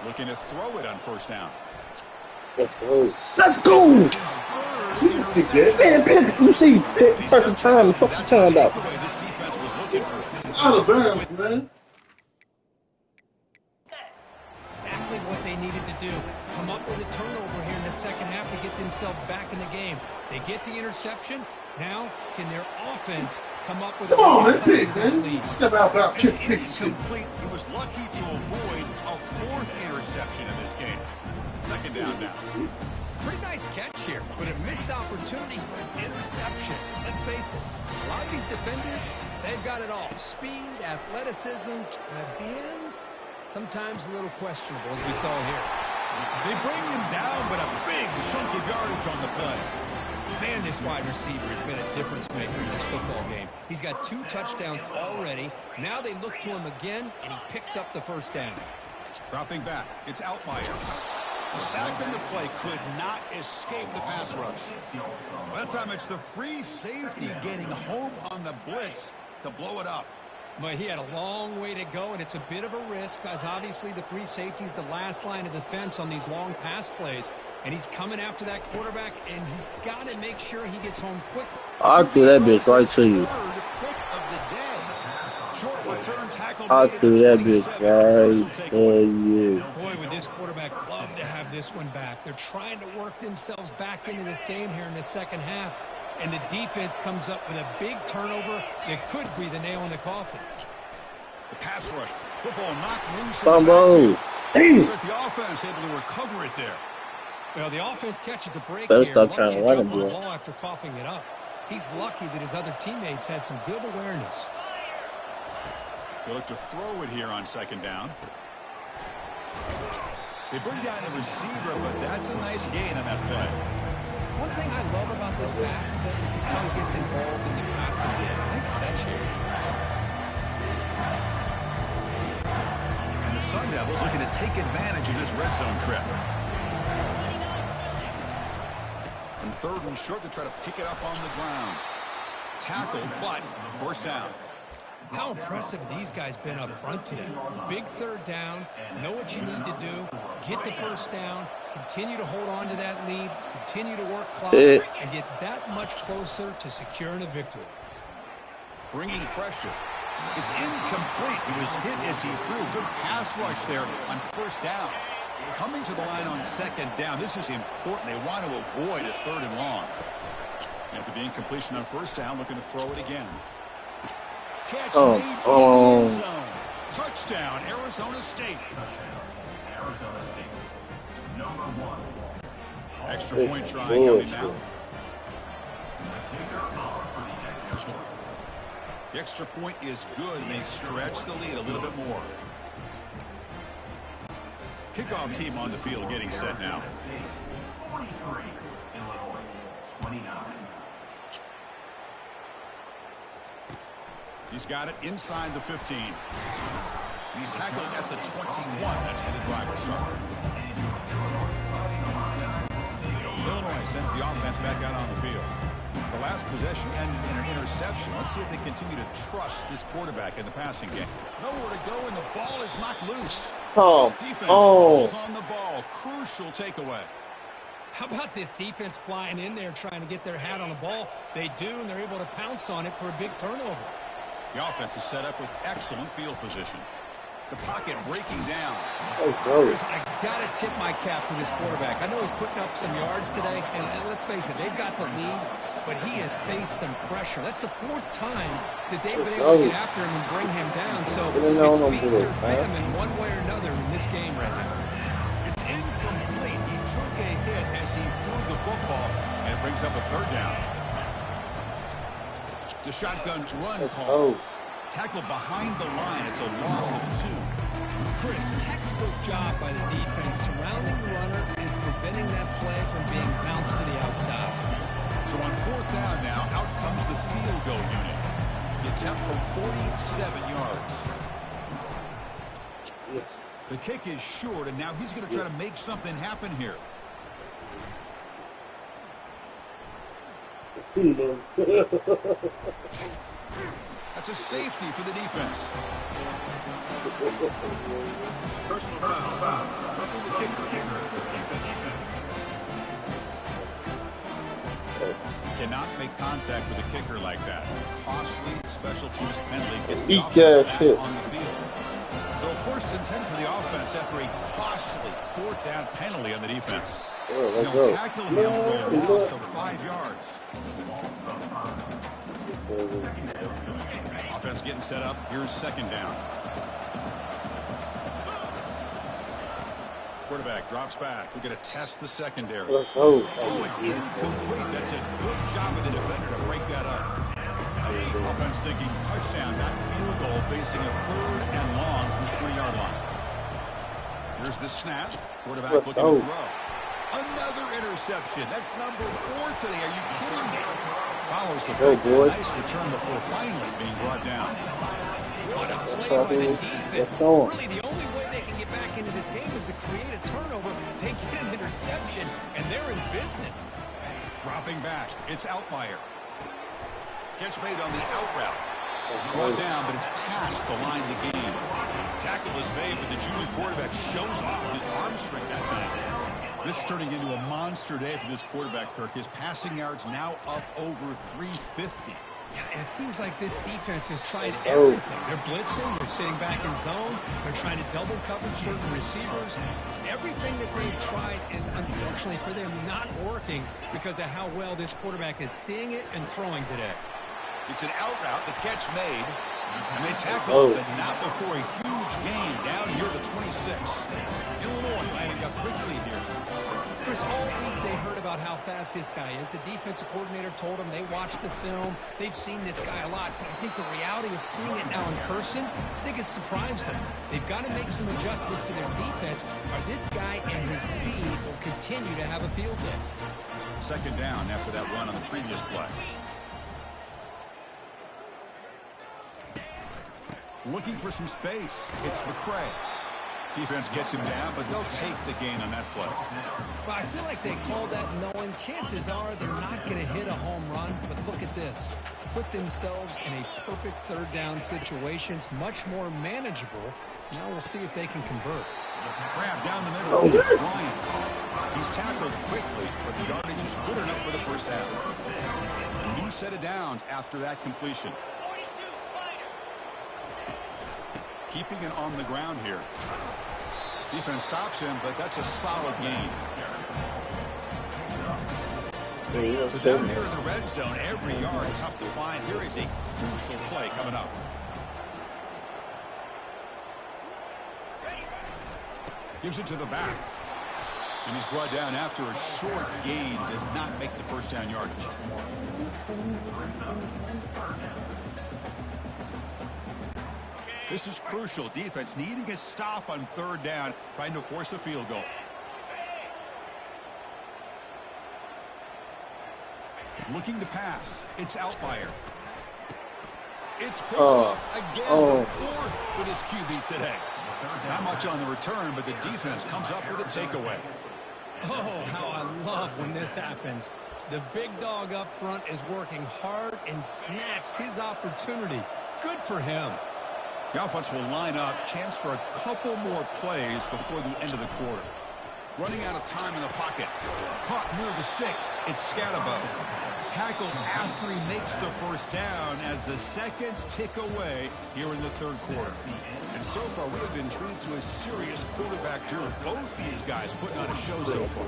C: Looking to throw it on first down.
E: Let's go. Let's go! Man, you see, perfect time, fucking time out.
C: This defense was looking for.
A: Out of bounds, man.
D: Exactly what they needed to do. Come up with a turnover here in the second half to get themselves back in the game. They get the interception. Now, can their offense come up with a
A: big man. Step out, bounce, kick,
C: incomplete. He was lucky to avoid a fourth interception in this game. Second down now.
D: Pretty nice catch here, but a missed opportunity for an interception. Let's face it, a lot of these defenders, they've got it all. Speed, athleticism, but hands, sometimes a little questionable, as we saw here.
C: They bring him down, but a big chunk of yardage on the play.
D: Man, this wide receiver has been a difference maker in this football game. He's got 2 touchdowns already. Now they look to him again, and he picks up the first down.
C: Dropping back, it's Outlier. The sack in the play could not escape the pass rush. That time it's the free safety getting home on the blitz to blow it up.
D: But he had a long way to go, and it's a bit of a risk, because obviously the free safety's the last line of defense on these long pass plays. And he's coming after that quarterback, and he's got to make sure he gets home quickly.
E: I'll do that bitch right to you. I'll do that bitch right to you.
D: Boy, would this quarterback love to have this one back. They're trying to work themselves back into this game here in the second half. And the defense comes up with a big turnover that could be the nail in the coffin.
C: The pass rush. Football knocked loose.
E: Hey.
C: Like the offense able to recover it there.
D: Well, the offense catches a break
E: Better
D: here.
E: stop trying to run him,
D: on the
E: bro.
D: ball after coughing it up. He's lucky that his other teammates had some good awareness.
C: They look to throw it here on second down. They bring down the receiver, but that's a nice gain on that play.
D: One thing I love about this back is how he gets involved in the passing game. Nice catch here.
C: And the Sun Devils looking to take advantage of this red zone trip. And third and short, they try to pick it up on the ground. Tackled, but first down.
D: How impressive these guys been up front today. Big third down, know what you need to do, get the first down, continue to hold on to that lead, continue to work clock, and get that much closer to securing a victory.
C: Bringing pressure. It's incomplete. He was hit as he threw. Good pass rush there on first down. Coming to the line on second down. This is important. They want to avoid a third and long. After the incompletion on first down, looking to throw it again. Catch made in the end zone. Touchdown, Arizona State. Extra point try coming now. The extra point is good, and they stretch the lead a little bit more. Kickoff team on the field getting set now. He's got it inside the 15. He's tackled at the 21. That's where the drive will start. Illinois sends the offense back out on the field. The last possession ended in an interception. Let's see if they continue to trust this quarterback in the passing game. Nowhere to go, and the ball is knocked loose. Defense falls on the ball. Crucial takeaway.
D: How about this defense flying in there trying to get their hat on the ball? They do, and they're able to pounce on it for a big turnover.
C: The offense is set up with excellent field position. The pocket breaking down.
D: I got to tip my cap to this quarterback. I know he's putting up some yards today, and let's face it, they've got the lead, but he has faced some pressure. That's the fourth time that they've been able to get after him and bring him down. So it's feast or famine one way or another in this game right now.
C: It's incomplete. He took a hit as he threw the football, and it brings up a third down. It's a shotgun run call. Tackled behind the line. It's a loss of 2.
D: Chris, textbook job by the defense surrounding the runner and preventing that play from being bounced to the outside.
C: So on 4th down now, out comes the field goal unit. The attempt from 47 yards. The kick is short, and now he's going to try to make something happen here. That's a safety for the defense. Personal foul. Cannot make contact with a kicker like that. Costly special teams penalty gets the offense back on the field. So 1st and 10 for the offense after a costly 4th down penalty on the defense. They'll tackle him for a loss of 5 yards. Offense getting set up. Here's 2nd down. Quarterback drops back. We're going to test the secondary.
B: Let's go.
C: Oh, it's incomplete. That's a good job of the defender to break that up. Offense thinking touchdown, not field goal, facing a 3rd and long from the 20-yard line. Here's the snap. Quarterback looking to throw. Another interception. That's number 4 today. Are you kidding me? Follows the break. Nice return before finally being brought down.
D: What a play by the defense. Really, the only way they can get back into this game is to create a turnover. They get an interception, and they're in business.
C: Dropping back. It's Outlier. Catch made on the out route. Brought down, but it's past the line to gain. Tackle is made, but the junior quarterback shows off his arm strength that time. This is turning into a monster day for this quarterback, Kirk. His passing yards now up over 350.
D: Yeah, and it seems like this defense has tried everything. They're blitzing, they're sitting back in zone, they're trying to double cover certain receivers. Everything that they've tried is, unfortunately for them, not working because of how well this quarterback is seeing it and throwing today.
C: It's an out route, the catch made, and they tackle it, but not before a huge gain down here at the 26. Illinois lining up quickly here.
D: Chris, all week they heard about how fast this guy is. The defensive coordinator told them they watched the film. They've seen this guy a lot. But I think the reality of seeing it now in person, I think it's surprised them. They've got to make some adjustments to their defense, or this guy and his speed will continue to have a field day.
C: 2nd down after that run on the previous play. Looking for some space. It's McCray. Defense gets him down, but they'll take the gain on that play.
D: Well, I feel like they called that knowing chances are they're not going to hit a home run. But look at this. Put themselves in a perfect 3rd down situation. It's much more manageable. Now we'll see if they can convert.
C: Grab down the middle. It's Bryant. He's tackled quickly, but the yardage is good enough for the first down. A new set of downs after that completion. Keeping it on the ground here. Defense stops him, but that's a solid gain. So down here in the red zone, every yard tough to find. Here is a crucial play coming up. Gives it to the back. And he's brought down after a short gain. Does not make the first down yardage. This is crucial. Defense needing a stop on 3rd down, trying to force a field goal. Looking to pass. It's Outlier. It's picked off again, the fourth for this QB today. Not much on the return, but the defense comes up with a takeaway.
F: Oh, how I love when this happens. The big dog up front is working hard and snatched his opportunity. Good for him.
C: The offense will line up, chance for a couple more plays before the end of the quarter. Running out of time in the pocket. Caught near the sticks. It's Scatterbo. Tackled after he makes the first down as the seconds tick away here in the third quarter. And so far, we have been treated to a serious quarterback duel. Both these guys putting on a show so far.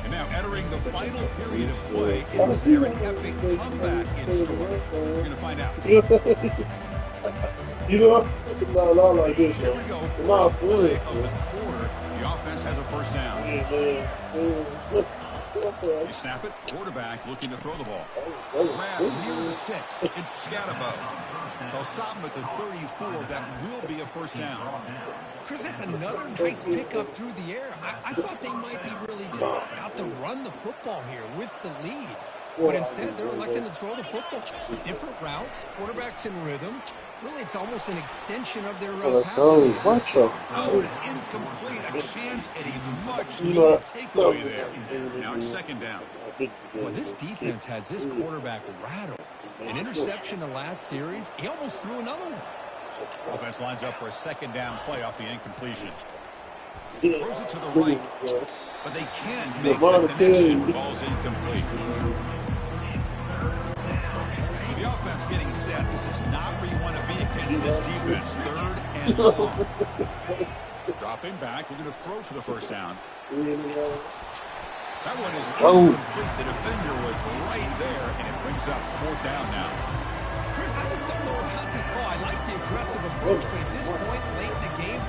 C: And now entering the final period of play, is there an epic comeback in store? We're going to find out.
A: You know, not like this.
C: Here we go. First play of the quarter. The offense has a first down. They snap it. Quarterback looking to throw the ball. Grab near the sticks. It's Scatterbo. They'll stop him at the 34. That will be a first down.
F: Chris, that's another nice pickup through the air. I thought they might be really just out to run the football here with the lead. But instead, they're electing to throw the football. Different routes, quarterbacks in rhythm. Really, it's almost an extension of their passing.
C: Oh, it's incomplete. A chance at a much-needed takeaway there. Now it's second down.
F: Well, this defense has this quarterback rattled. An interception the last series. He almost threw another one.
C: Offense lines up for a second down play off the incompletion. Throws it to the right, but they can't make the connection. Ball's incomplete. So the offense getting set. This is not where you want to be against this defense. Third and long. Dropping back. We're going to throw for the first down. That one is incomplete. The defender was right there, and it brings up fourth down now.
F: Chris, I just don't know about this call. I like the aggressive approach, but at this point, late in the game,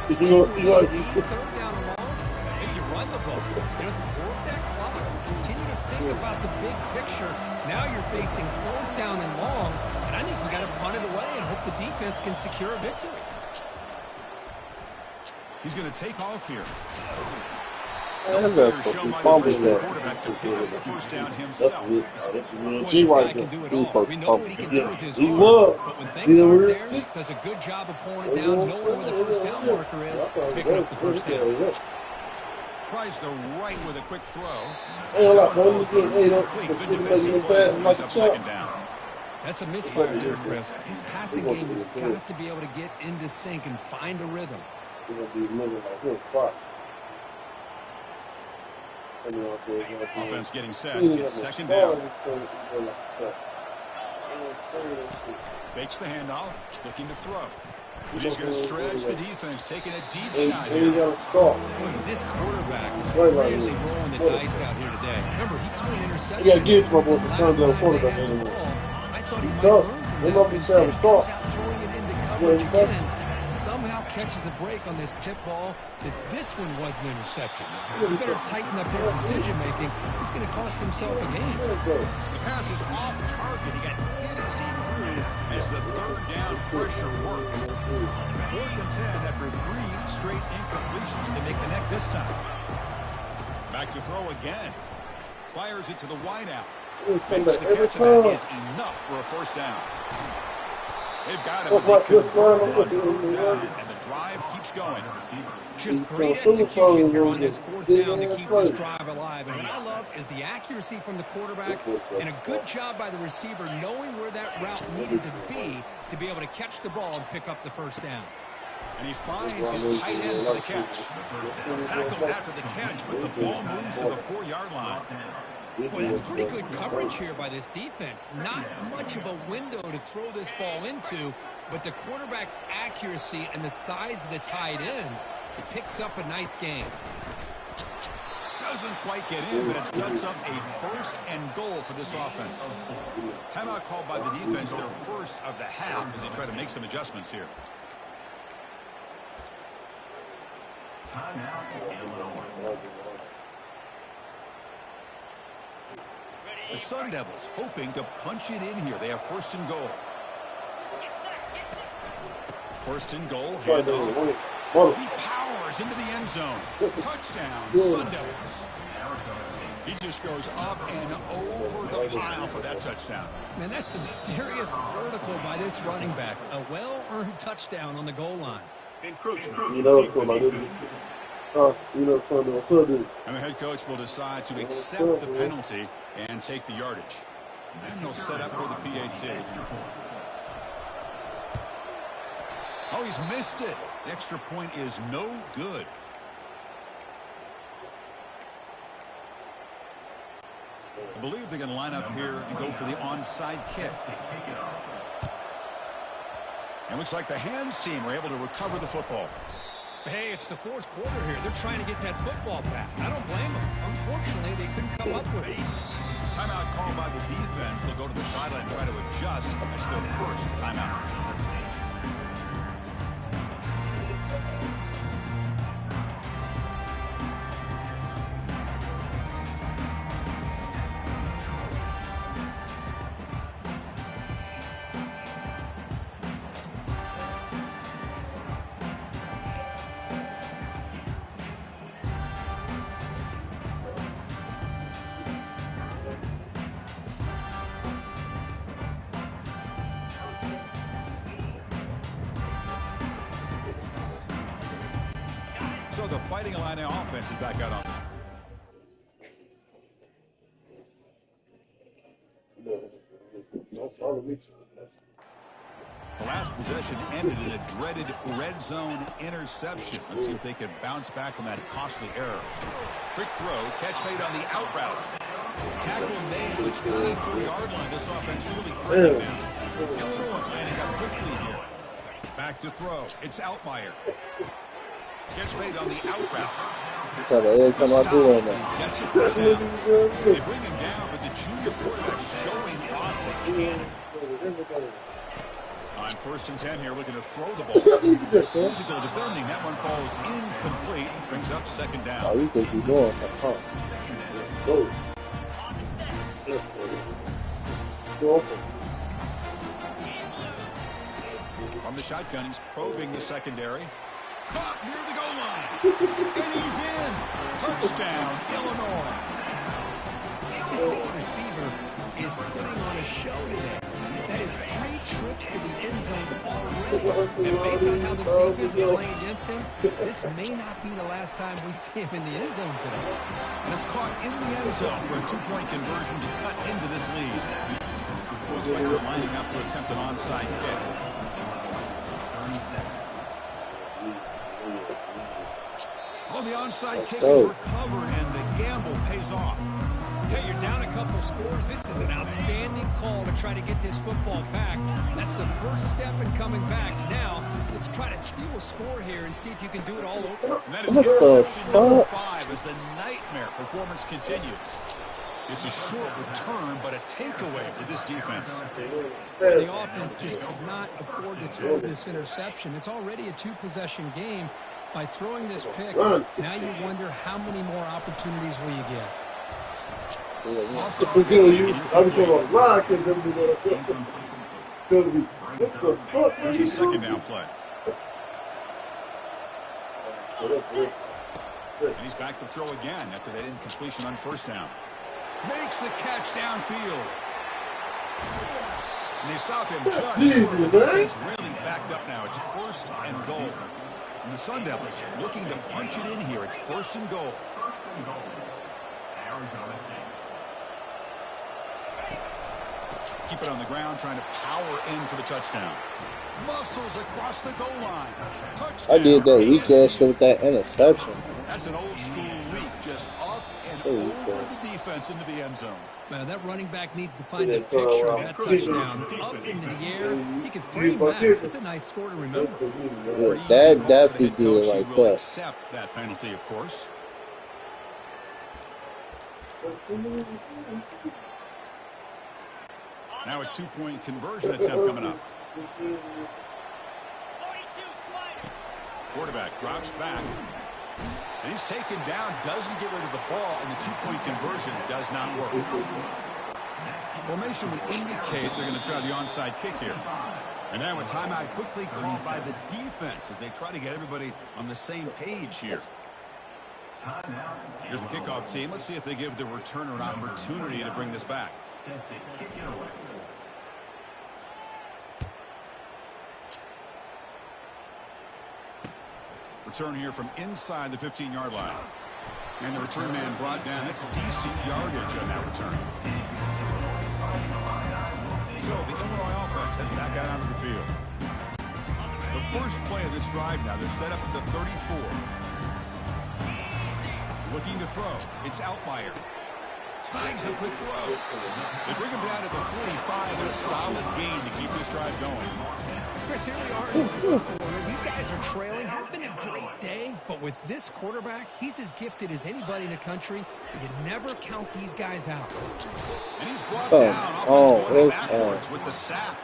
F: third down and long, maybe you run the ball. You know, work that clock. Continue to think about the big picture. Now you're facing fourth down and long, and I think you got to punt it away and hope the defense can secure a victory.
C: He's going to take off here.
B: That's a fucking fumble there.
C: Quarterback to pick up the first down himself.
F: Boy, this guy can do it all. We know what he can do with his arm, but when things aren't there, does a good job of pulling it down, knowing where the first down marker is, picking up the first down.
C: Tries the right with a quick throw. Second down.
F: That's a misfire there, Chris. His passing game has got to be able to get into sync and find a rhythm.
C: Offense getting set. It's second down. Fakes the handoff. Looking to throw. He's going to stretch the defense, taking a deep shot here.
F: Boy, this quarterback is really rolling the dice out here today. Remember, he threw an interception. Yeah,
A: give it to my boy. Turns out quarterback anymore.
F: I thought he might learn from that. Instead, he comes out throwing it into coverage again. Somehow catches a break on this tip ball that this one was an interception. He better tighten up his decision-making. He's going to cost himself a game.
C: The pass is off target. He got hit as he grew as the third down pressure works. 4th and 10 after 3 straight incompletions. Can they connect this time? Back to throw again. Fires it to the wideout. Makes the catch, and that is enough for a first down. They've got him, and they convert on third down, and the drive keeps going.
F: Just great execution here on this fourth down to keep this drive alive. And what I love is the accuracy from the quarterback and a good job by the receiver knowing where that route needed to be able to catch the ball and pick up the first down.
C: And he finds his tight end for the catch. Tackled after the catch, but the ball moves to the 4-yard line.
F: Boy, that's pretty good coverage here by this defense. Not much of a window to throw this ball into, but the quarterback's accuracy and the size of the tight end, it picks up a nice game.
C: Doesn't quite get in, but it sets up a first and goal for this offense. Timeout called by the defense, their first of the half, as they try to make some adjustments here. The Sun Devils hoping to punch it in here. They have first and goal. First and goal. Handoff. He powers into the end zone. Touchdown, Sun Devils. He just goes up and over the pile for that touchdown.
D: Man, that's some serious vertical by this running back. A well-earned touchdown on the goal line.
A: You know, so like, something
C: And the head coach will decide to accept the penalty and take the yardage. And he'll set up for the PAT. Oh, he's missed it. The extra point is no good. I believe they're going to line up here and go for the onside kick. It looks like the hands team were able to recover the football.
D: Hey, it's the fourth quarter here. They're trying to get that football back. I don't blame them. Unfortunately, they couldn't come up with it.
C: Timeout called by the defense. They'll go to the sideline and try to adjust. That's their first timeout. So the Fighting Illini offense is back out on. The last possession ended in a dreaded red zone interception. Let's see if they can bounce back from that costly error. Quick throw, catch made on the out route. Tackle made at the 24-yard line. This offense really threatening them. Illinois landing up quickly here. Back to throw. It's Outlier. Catch made on the out route.
E: Every time I do right now.
C: Gets the first down. They bring him down, but the junior quarterback showing off again. On 1st and 10 here, looking to throw the ball. Physical defending. That one falls incomplete. Brings up 2nd down.
E: Oh, you think you're doing something?
C: From the shotgun, he's probing the secondary. Caught near the goal line. And he's in. Touchdown, Illinois.
D: This receiver is putting on a show today. That is 3 trips to the end zone already. And based on how this defense is playing against him, this may not be the last time we see him in the end zone today.
C: And it's caught in the end zone for a 2-point conversion to cut into this lead. Looks like they're lining up to attempt an onside kick. Oh, the onside kick is recovered, and the gamble pays off.
D: Hey, you're down a couple scores. This is an outstanding call to try to get this football back. That's the first step in coming back. Now, let's try to steal a score here and see if you can do it all over.
C: And that is interception number 5 as the nightmare performance continues. It's a short return, but a takeaway for this defense.
D: The offense just could not afford to throw this interception. It's already a 2-possession game. By throwing this pick, now you wonder how many more opportunities will you get.
C: There's the 2nd down play. And he's back to throw again after that incompletion on 1st down. Makes the catch downfield. And they stop him just short. The defense really backed up now. It's 1st and goal. And the Sun Devils looking to punch it in here. It's 1st and goal. Keep it on the ground, trying to power in for the touchdown. Muscles across the goal line. Touchdown.
E: I did that weak ass shit with that interception.
C: That's an old school leap, just up and over the defense into the end zone.
D: Man, that running back needs to find a picture of that touchdown. Up into the air, he can frame that. It's a nice score to remember.
E: Yeah, that definitely did like that.
C: Accept that penalty, of course. Now a 2-point conversion attempt coming up. Quarterback drops back. And he's taken down, doesn't get rid of the ball, and the 2-point conversion does not work. Formation would indicate they're going to try the onside kick here. And now a timeout quickly called by the defense as they try to get everybody on the same page here. Here's the kickoff team. Let's see if they give the returner an opportunity to bring this back. Return here from inside the 15-yard line. And the return man brought down. That's decent yardage on that return. So the Illinois offense heads back out onto the field. The first play of this drive now, they're set up at the 34. Looking to throw. It's Outlier. Slides a quick throw. They bring him down at the 45. A solid gain to keep this drive going.
D: Chris, here we are in the fourth quarter. These guys are trailing. Had been a great day, but with this quarterback, he's as gifted as anybody in the country. You never count these guys out.
C: And he's brought down. Offense going backwards with the sack.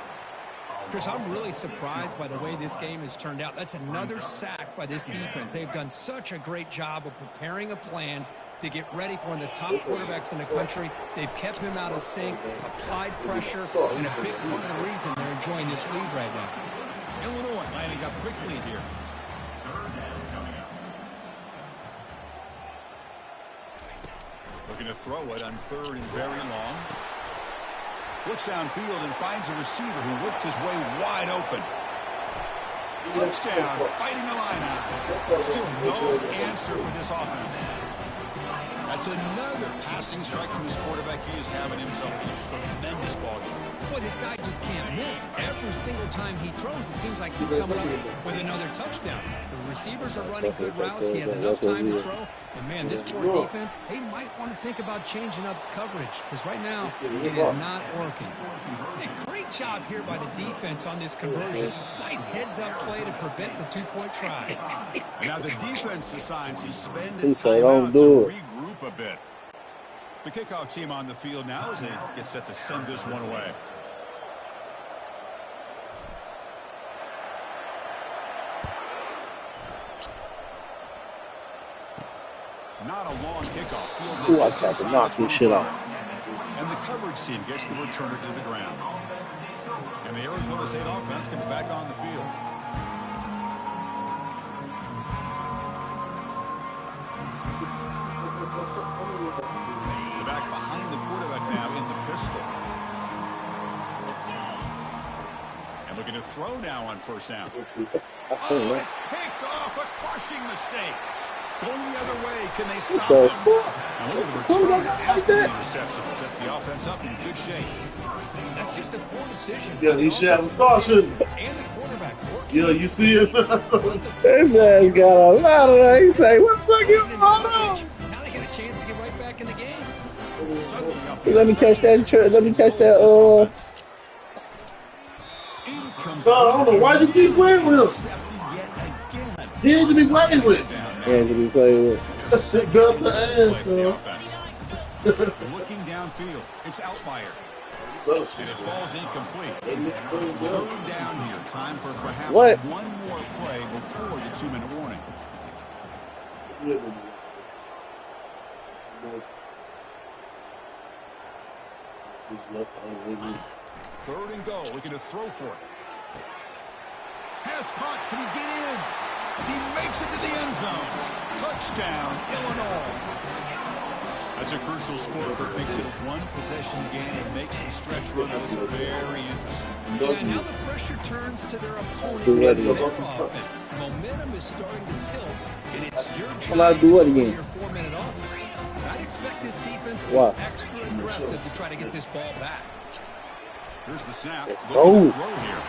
D: Chris, I'm really surprised by the way this game has turned out. That's another sack by this defense. They've done such a great job of preparing a plan to get ready for one of the top quarterbacks in the country. They've kept him out of sync, applied pressure, and a big part of the reason they're enjoying this lead right now.
C: Illinois lining up quickly here. Looking to throw it on third and very long. Looks downfield and finds a receiver who whipped his way wide open. Touchdown, fighting the line out. Still no answer for this offense. That's another passing strike from this quarterback. He is having himself a tremendous ball game.
D: Boy, this guy just can't miss. Every single time he throws, it seems like he's coming up with another touchdown. The receivers are running good routes. He has enough time to throw. And, man, this poor defense, they might want to think about changing up coverage because right now it is not working. And great job here by the defense on this conversion. Nice heads-up play to prevent the two-point try.
C: And now the defense decides to spend a timeout to regroup a bit. The kickoff team on the field now as they get set to send this one away. Not a long kickoff.
E: Ooh, I tried to knock this shit out.
C: And the coverage team gets the returner to the ground. And the Arizona State offense comes back on the field. The back behind the quarterback now in the pistol. And looking to throw now on first down. Oh, it's picked off. A crushing mistake. Going the other way, can they stop him? And look at the return after the interception. Sets the offense up in good shape.
D: That's just a poor decision.
A: Yeah, he should have a start, shouldn't he?
D: And the quarterback working.
A: Yeah, you see it?
E: This ass got a lot of that. He say, what the fuck is going on?
D: Now they get a chance to get right back in the game.
E: Let me catch that. Let me catch that.
A: No, I don't know. Why you keep playing with him? He ain't to be playing with.
E: And to be played with.
A: Belt to ass, man.
C: Looking downfield, it's Outlier. And it falls incomplete. Third down here. Time for perhaps one more play before the 2-minute warning. Third and goal. Looking to throw for it. Pass Hunt. Can he get in? He makes it to the end zone. Touchdown, Illinois. That's a crucial score for makes it one possession game. It makes the stretch run of this very interesting.
D: Yeah, now the pressure turns to their opponent in their offense. The momentum is starting to tilt, and it's your job to your 4-minute offense. I'd expect this defense to be extra aggressive to try to get this ball back.
C: Here's the snap. Looking to throw here.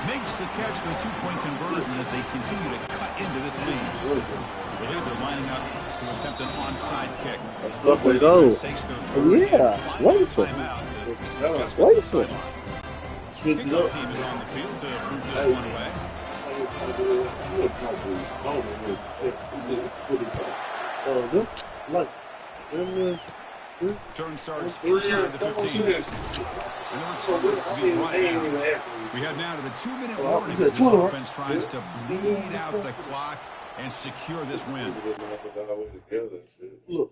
C: Makes the catch for the 2-point conversion as they continue to cut into this lead. I believe they're lining up to attempt an onside kick.
E: Let's go. Yeah. Wait a second. Wait a second.
C: Kickoff team is on the field to move this one away. Turn starts inside the 15. And the return will be brought down. We head now to the 2-minute warning as this offense tries to bleed out the clock and secure this win.
A: Look.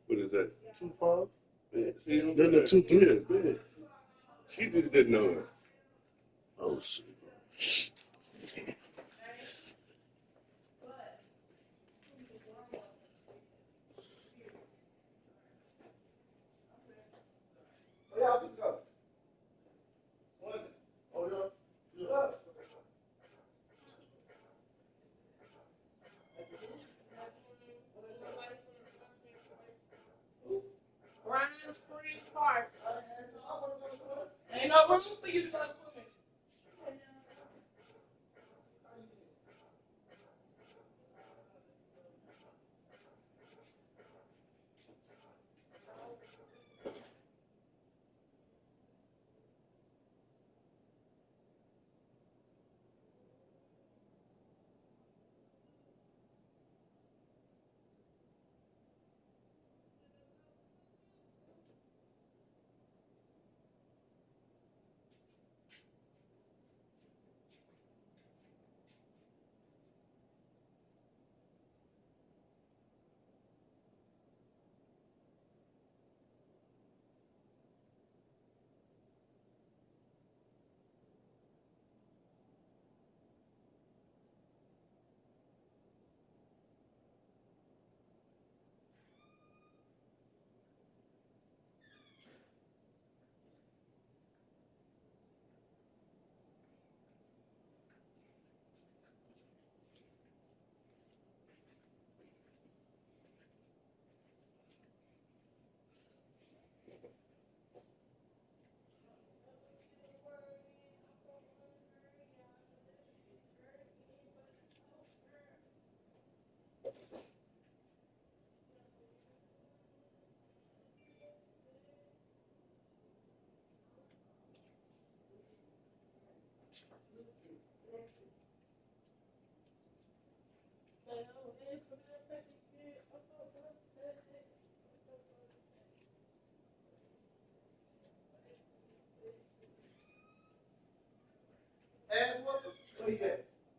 A: What is that? 2-5? Then the 2-3. She just didn't know it. Oh, shit. Ain't no room for you to go swimming.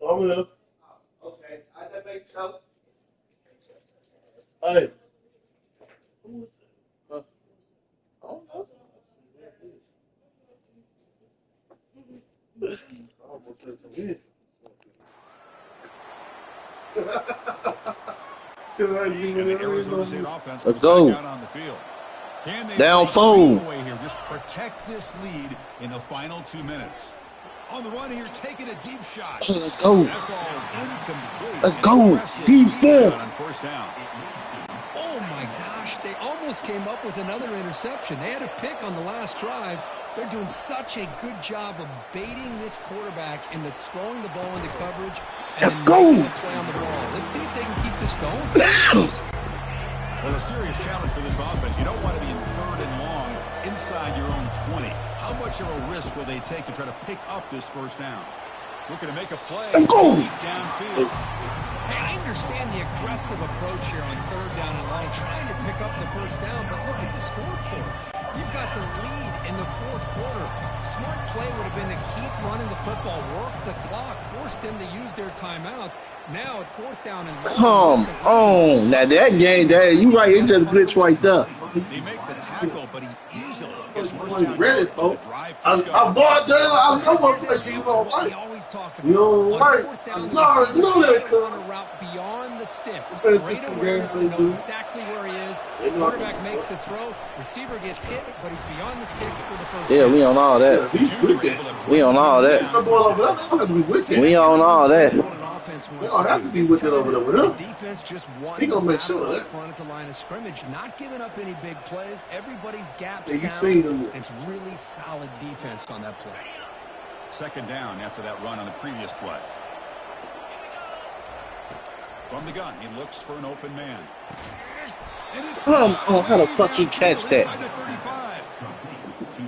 B: I'm here.
A: Okay, I didn't make so.
B: Hey. Who is it? Huh? I don't know. I almost said some hits.
C: And the Arizona State offense
E: Let's
C: comes
E: go.
C: back out on the field. Can they
E: Down
C: break
E: fold.
C: away here? Just protect this lead in the final 2 minutes. On the run here, taking a deep shot.
E: Let's go.
C: That ball is incomplete.
E: Let's
C: An
E: go.
C: aggressive deep
E: Defense.
C: shot on first down.
D: Oh, my gosh. They almost came up with another interception. They had a pick on the last drive. They're doing such a good job of baiting this quarterback into throwing the ball into coverage. And
E: Let's
D: then
E: go.
D: making a play on the ball. Let's see if they can keep this going.
C: Well, a serious challenge for this offense. You don't want to be in 3rd and long inside your own 20. How much of a risk will they take to try to pick up this first down? Looking to make a play.
E: Let's go.
C: Deep downfield.
D: Hey, I understand the aggressive approach here on 3rd down and long, trying to pick up the first down, but look at the scoreboard. You've got the lead in the 4th quarter. Smart play would have been to keep running the football, work the clock, force them to use their timeouts. Now at 4th down and long.
E: Come on. Now that game, you right, it just glitched right there.
C: They make the tackle, but he easily gets first
B: I'm
C: down.
B: ready,
C: The
B: folks.
C: drive
B: I
C: keeps going.
B: bought down. I know what place you don't
D: What we
B: like.
D: always talk about.
B: You don't
D: On
B: like.
D: 4th down,
B: I
D: the
B: know
D: receivers
B: that,
D: can't run a route beyond the sticks.
B: Better
D: Great
B: take some
D: awareness
B: games
D: to
B: they
D: know
B: do.
D: exactly where he is.
B: They know
D: Quarterback
B: it.
D: makes the throw. Receiver gets hit, but he's beyond the sticks for the first
E: Yeah,
D: down.
E: we on all that.
B: He's
C: Junior
B: wicked.
C: able to
E: We on all that.
B: That boy over there, they don't have to be wicked.
E: We on all that.
D: What an offense
B: They
D: wants
B: don't
D: to
B: have
D: do.
B: to be
D: This
B: wicked
D: time,
B: over there with
D: the
B: him.
D: defense just won
B: He
D: the
B: gonna make
D: battle
B: sure of
D: up
B: that.
D: front at the line of scrimmage, not giving up any big plays. Everybody's gap
B: Yeah, you
D: sound.
B: seen them.
D: It's really solid defense on that play.
C: 2nd down after that run on the previous play. From the gun, he looks for an open man. And it's
E: Come on, how the fuck he catch that?
C: inside the 35.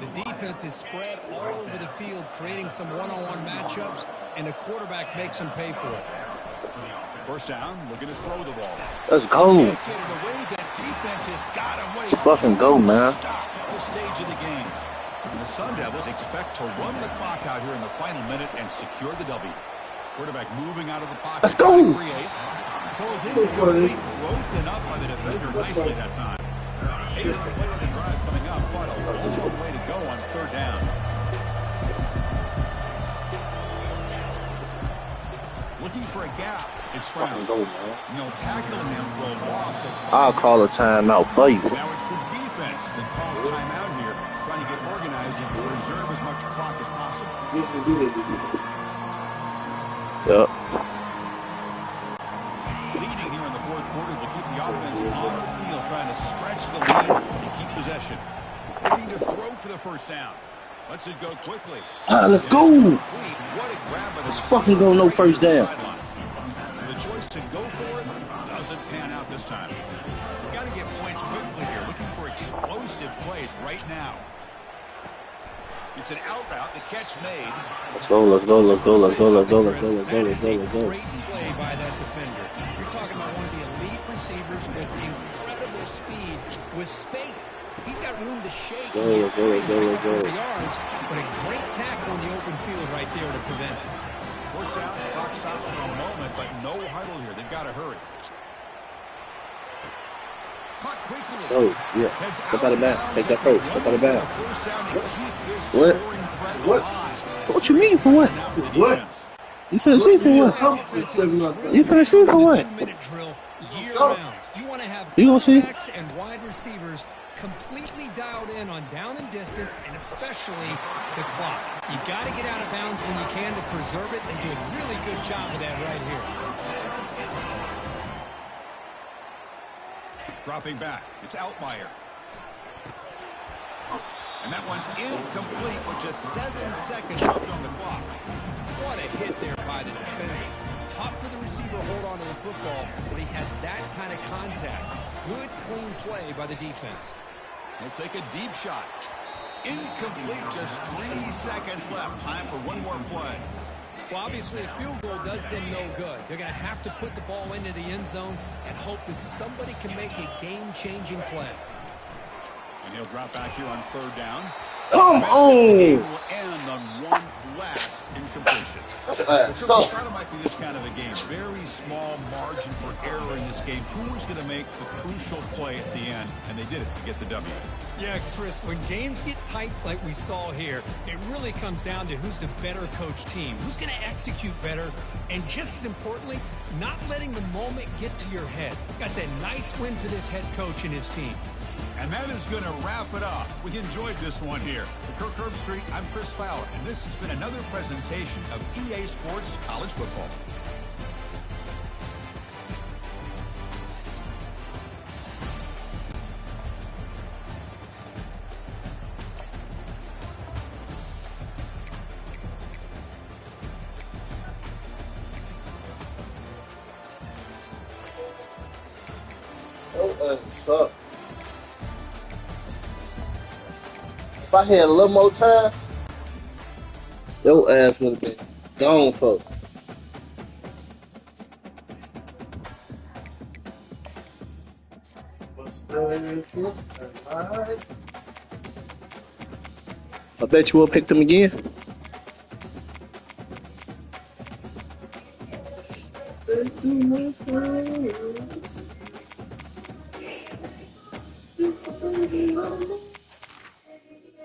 D: The defense is spread all over the field, creating some one-on-one matchups, and the quarterback makes them pay for it.
C: First down, looking to throw the ball.
E: Let's go.
C: Can't get it away. That defense has got him way.
E: Let's fucking go, man.
C: Stop at this stage of the game. And the Sun Devils expect to run the clock out here in the final minute and secure the W. Quarterback moving out of the pocket.
E: Let's go.
C: Create. Throws incomplete. Broken up by the defender nicely that time. 8th play of the drive coming up. What a long way to go on 3rd down. Looking for a gap. It's
E: Fucking
C: Brown.
E: go, man.
C: No, tackling him for a loss of 5
E: I'll call a timeout for you.
C: Now it's the defense that calls timeout here, trying to get organized and preserve as much clock as possible.
E: Yep.
C: Leading here in the 4th quarter to keep the offense on the field, trying to stretch the lead and keep possession. If he looking to throw for the first down. Lets it go quickly.
E: Let's go. Let's fucking go. No first down.
C: So the choice to go for it doesn't pan out this time. We've got to get points quickly here. Looking for explosive plays right now. It's an out route. The catch made.
E: Let's go. Let's go. Let's go. Let's go. Let's go. Let's go. Let's go. Let's go. Let's go.
D: Great play by that defender. You're talking about one of the elite receivers with incredible speed, with space. He's got room to shake and get free and pick up over the yards, but a great tackle in the open field right there to prevent it.
C: Forced out, the clock stops for a moment, but no huddle here. They've got to hurry. Caught quickly.
E: Let's go. Yeah. Step out of bounds. Take that first. Step out of bounds. What? What? What you mean for what?
A: What?
E: You finna see for what? You finna see for what?
D: 2-minute drill year round. You want to have quarterbacks and wide receivers completely dialed in on down and distance, and especially the clock. You got to get out of bounds when you can to preserve it, and do a really good job of that right here.
C: Dropping back, it's Altmaier. And that one's incomplete with just 7 seconds left on the clock.
D: What a hit there by the defender. Tough for the receiver to hold on to the football, but he has that kind of contact. Good, clean play by the defense.
C: He'll take a deep shot. Incomplete, just 3 seconds left. Time for one more play.
D: Well, obviously, a field goal does them no good. They're going to have to put the ball into the end zone and hope that somebody can make a game-changing play.
C: And he'll drop back here on third down.
E: Come on!
C: Will end on one last incompletion. It might be this kind of a game. Very small margin for error in this game. Who was going to make the crucial play at the end? And they did it to get the W.
D: Yeah, Chris, when games get tight like we saw here, it really comes down to who's the better coach team, who's going to execute better, and just as importantly, not letting the moment get to your head. That's a nice win for this head coach and his team.
C: And that is going to wrap it up. We enjoyed this one here. For Kirk Herbstreit, I'm Chris Fowler, and this has been another presentation of EA Sports College Football.
E: What's up? If I had a little more time, your ass would have been gone, folks. I bet you will pick them again.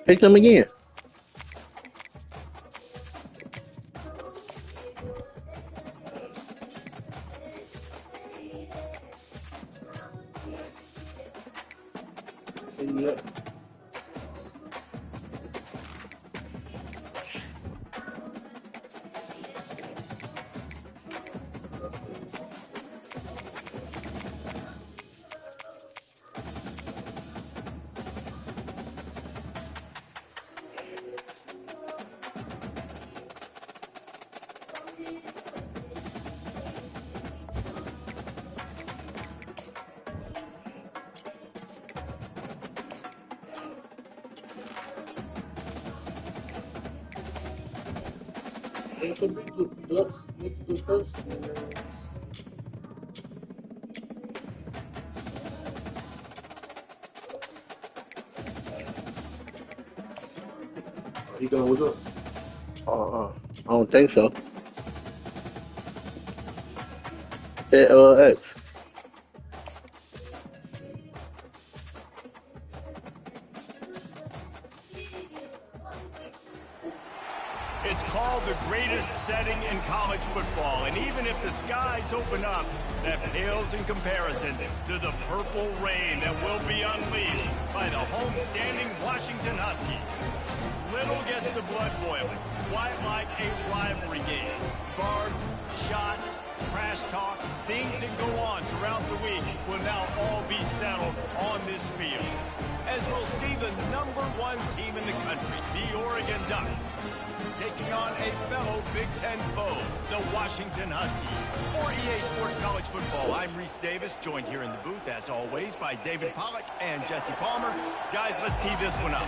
E: Pick them again. Yeah.
A: He done with us.
E: I don't think so. X.
G: It's called the greatest setting in college football, and even if the skies open up, that pales in comparison to the purple rain that will be unleashed by the homestanding Washington Huskies. Little gets the blood boiling, quite like a rivalry game. Barbs, shots, trash talk, things that go on throughout the week will now all be settled on this field. as we'll see the #1 team in the country, the Oregon Ducks, taking on a fellow Big Ten foe, the Washington Huskies. For EA Sports College Football, I'm Reese Davis, joined here in the booth, as always, by David Pollack and Jesse Palmer. Guys, let's tee this one up.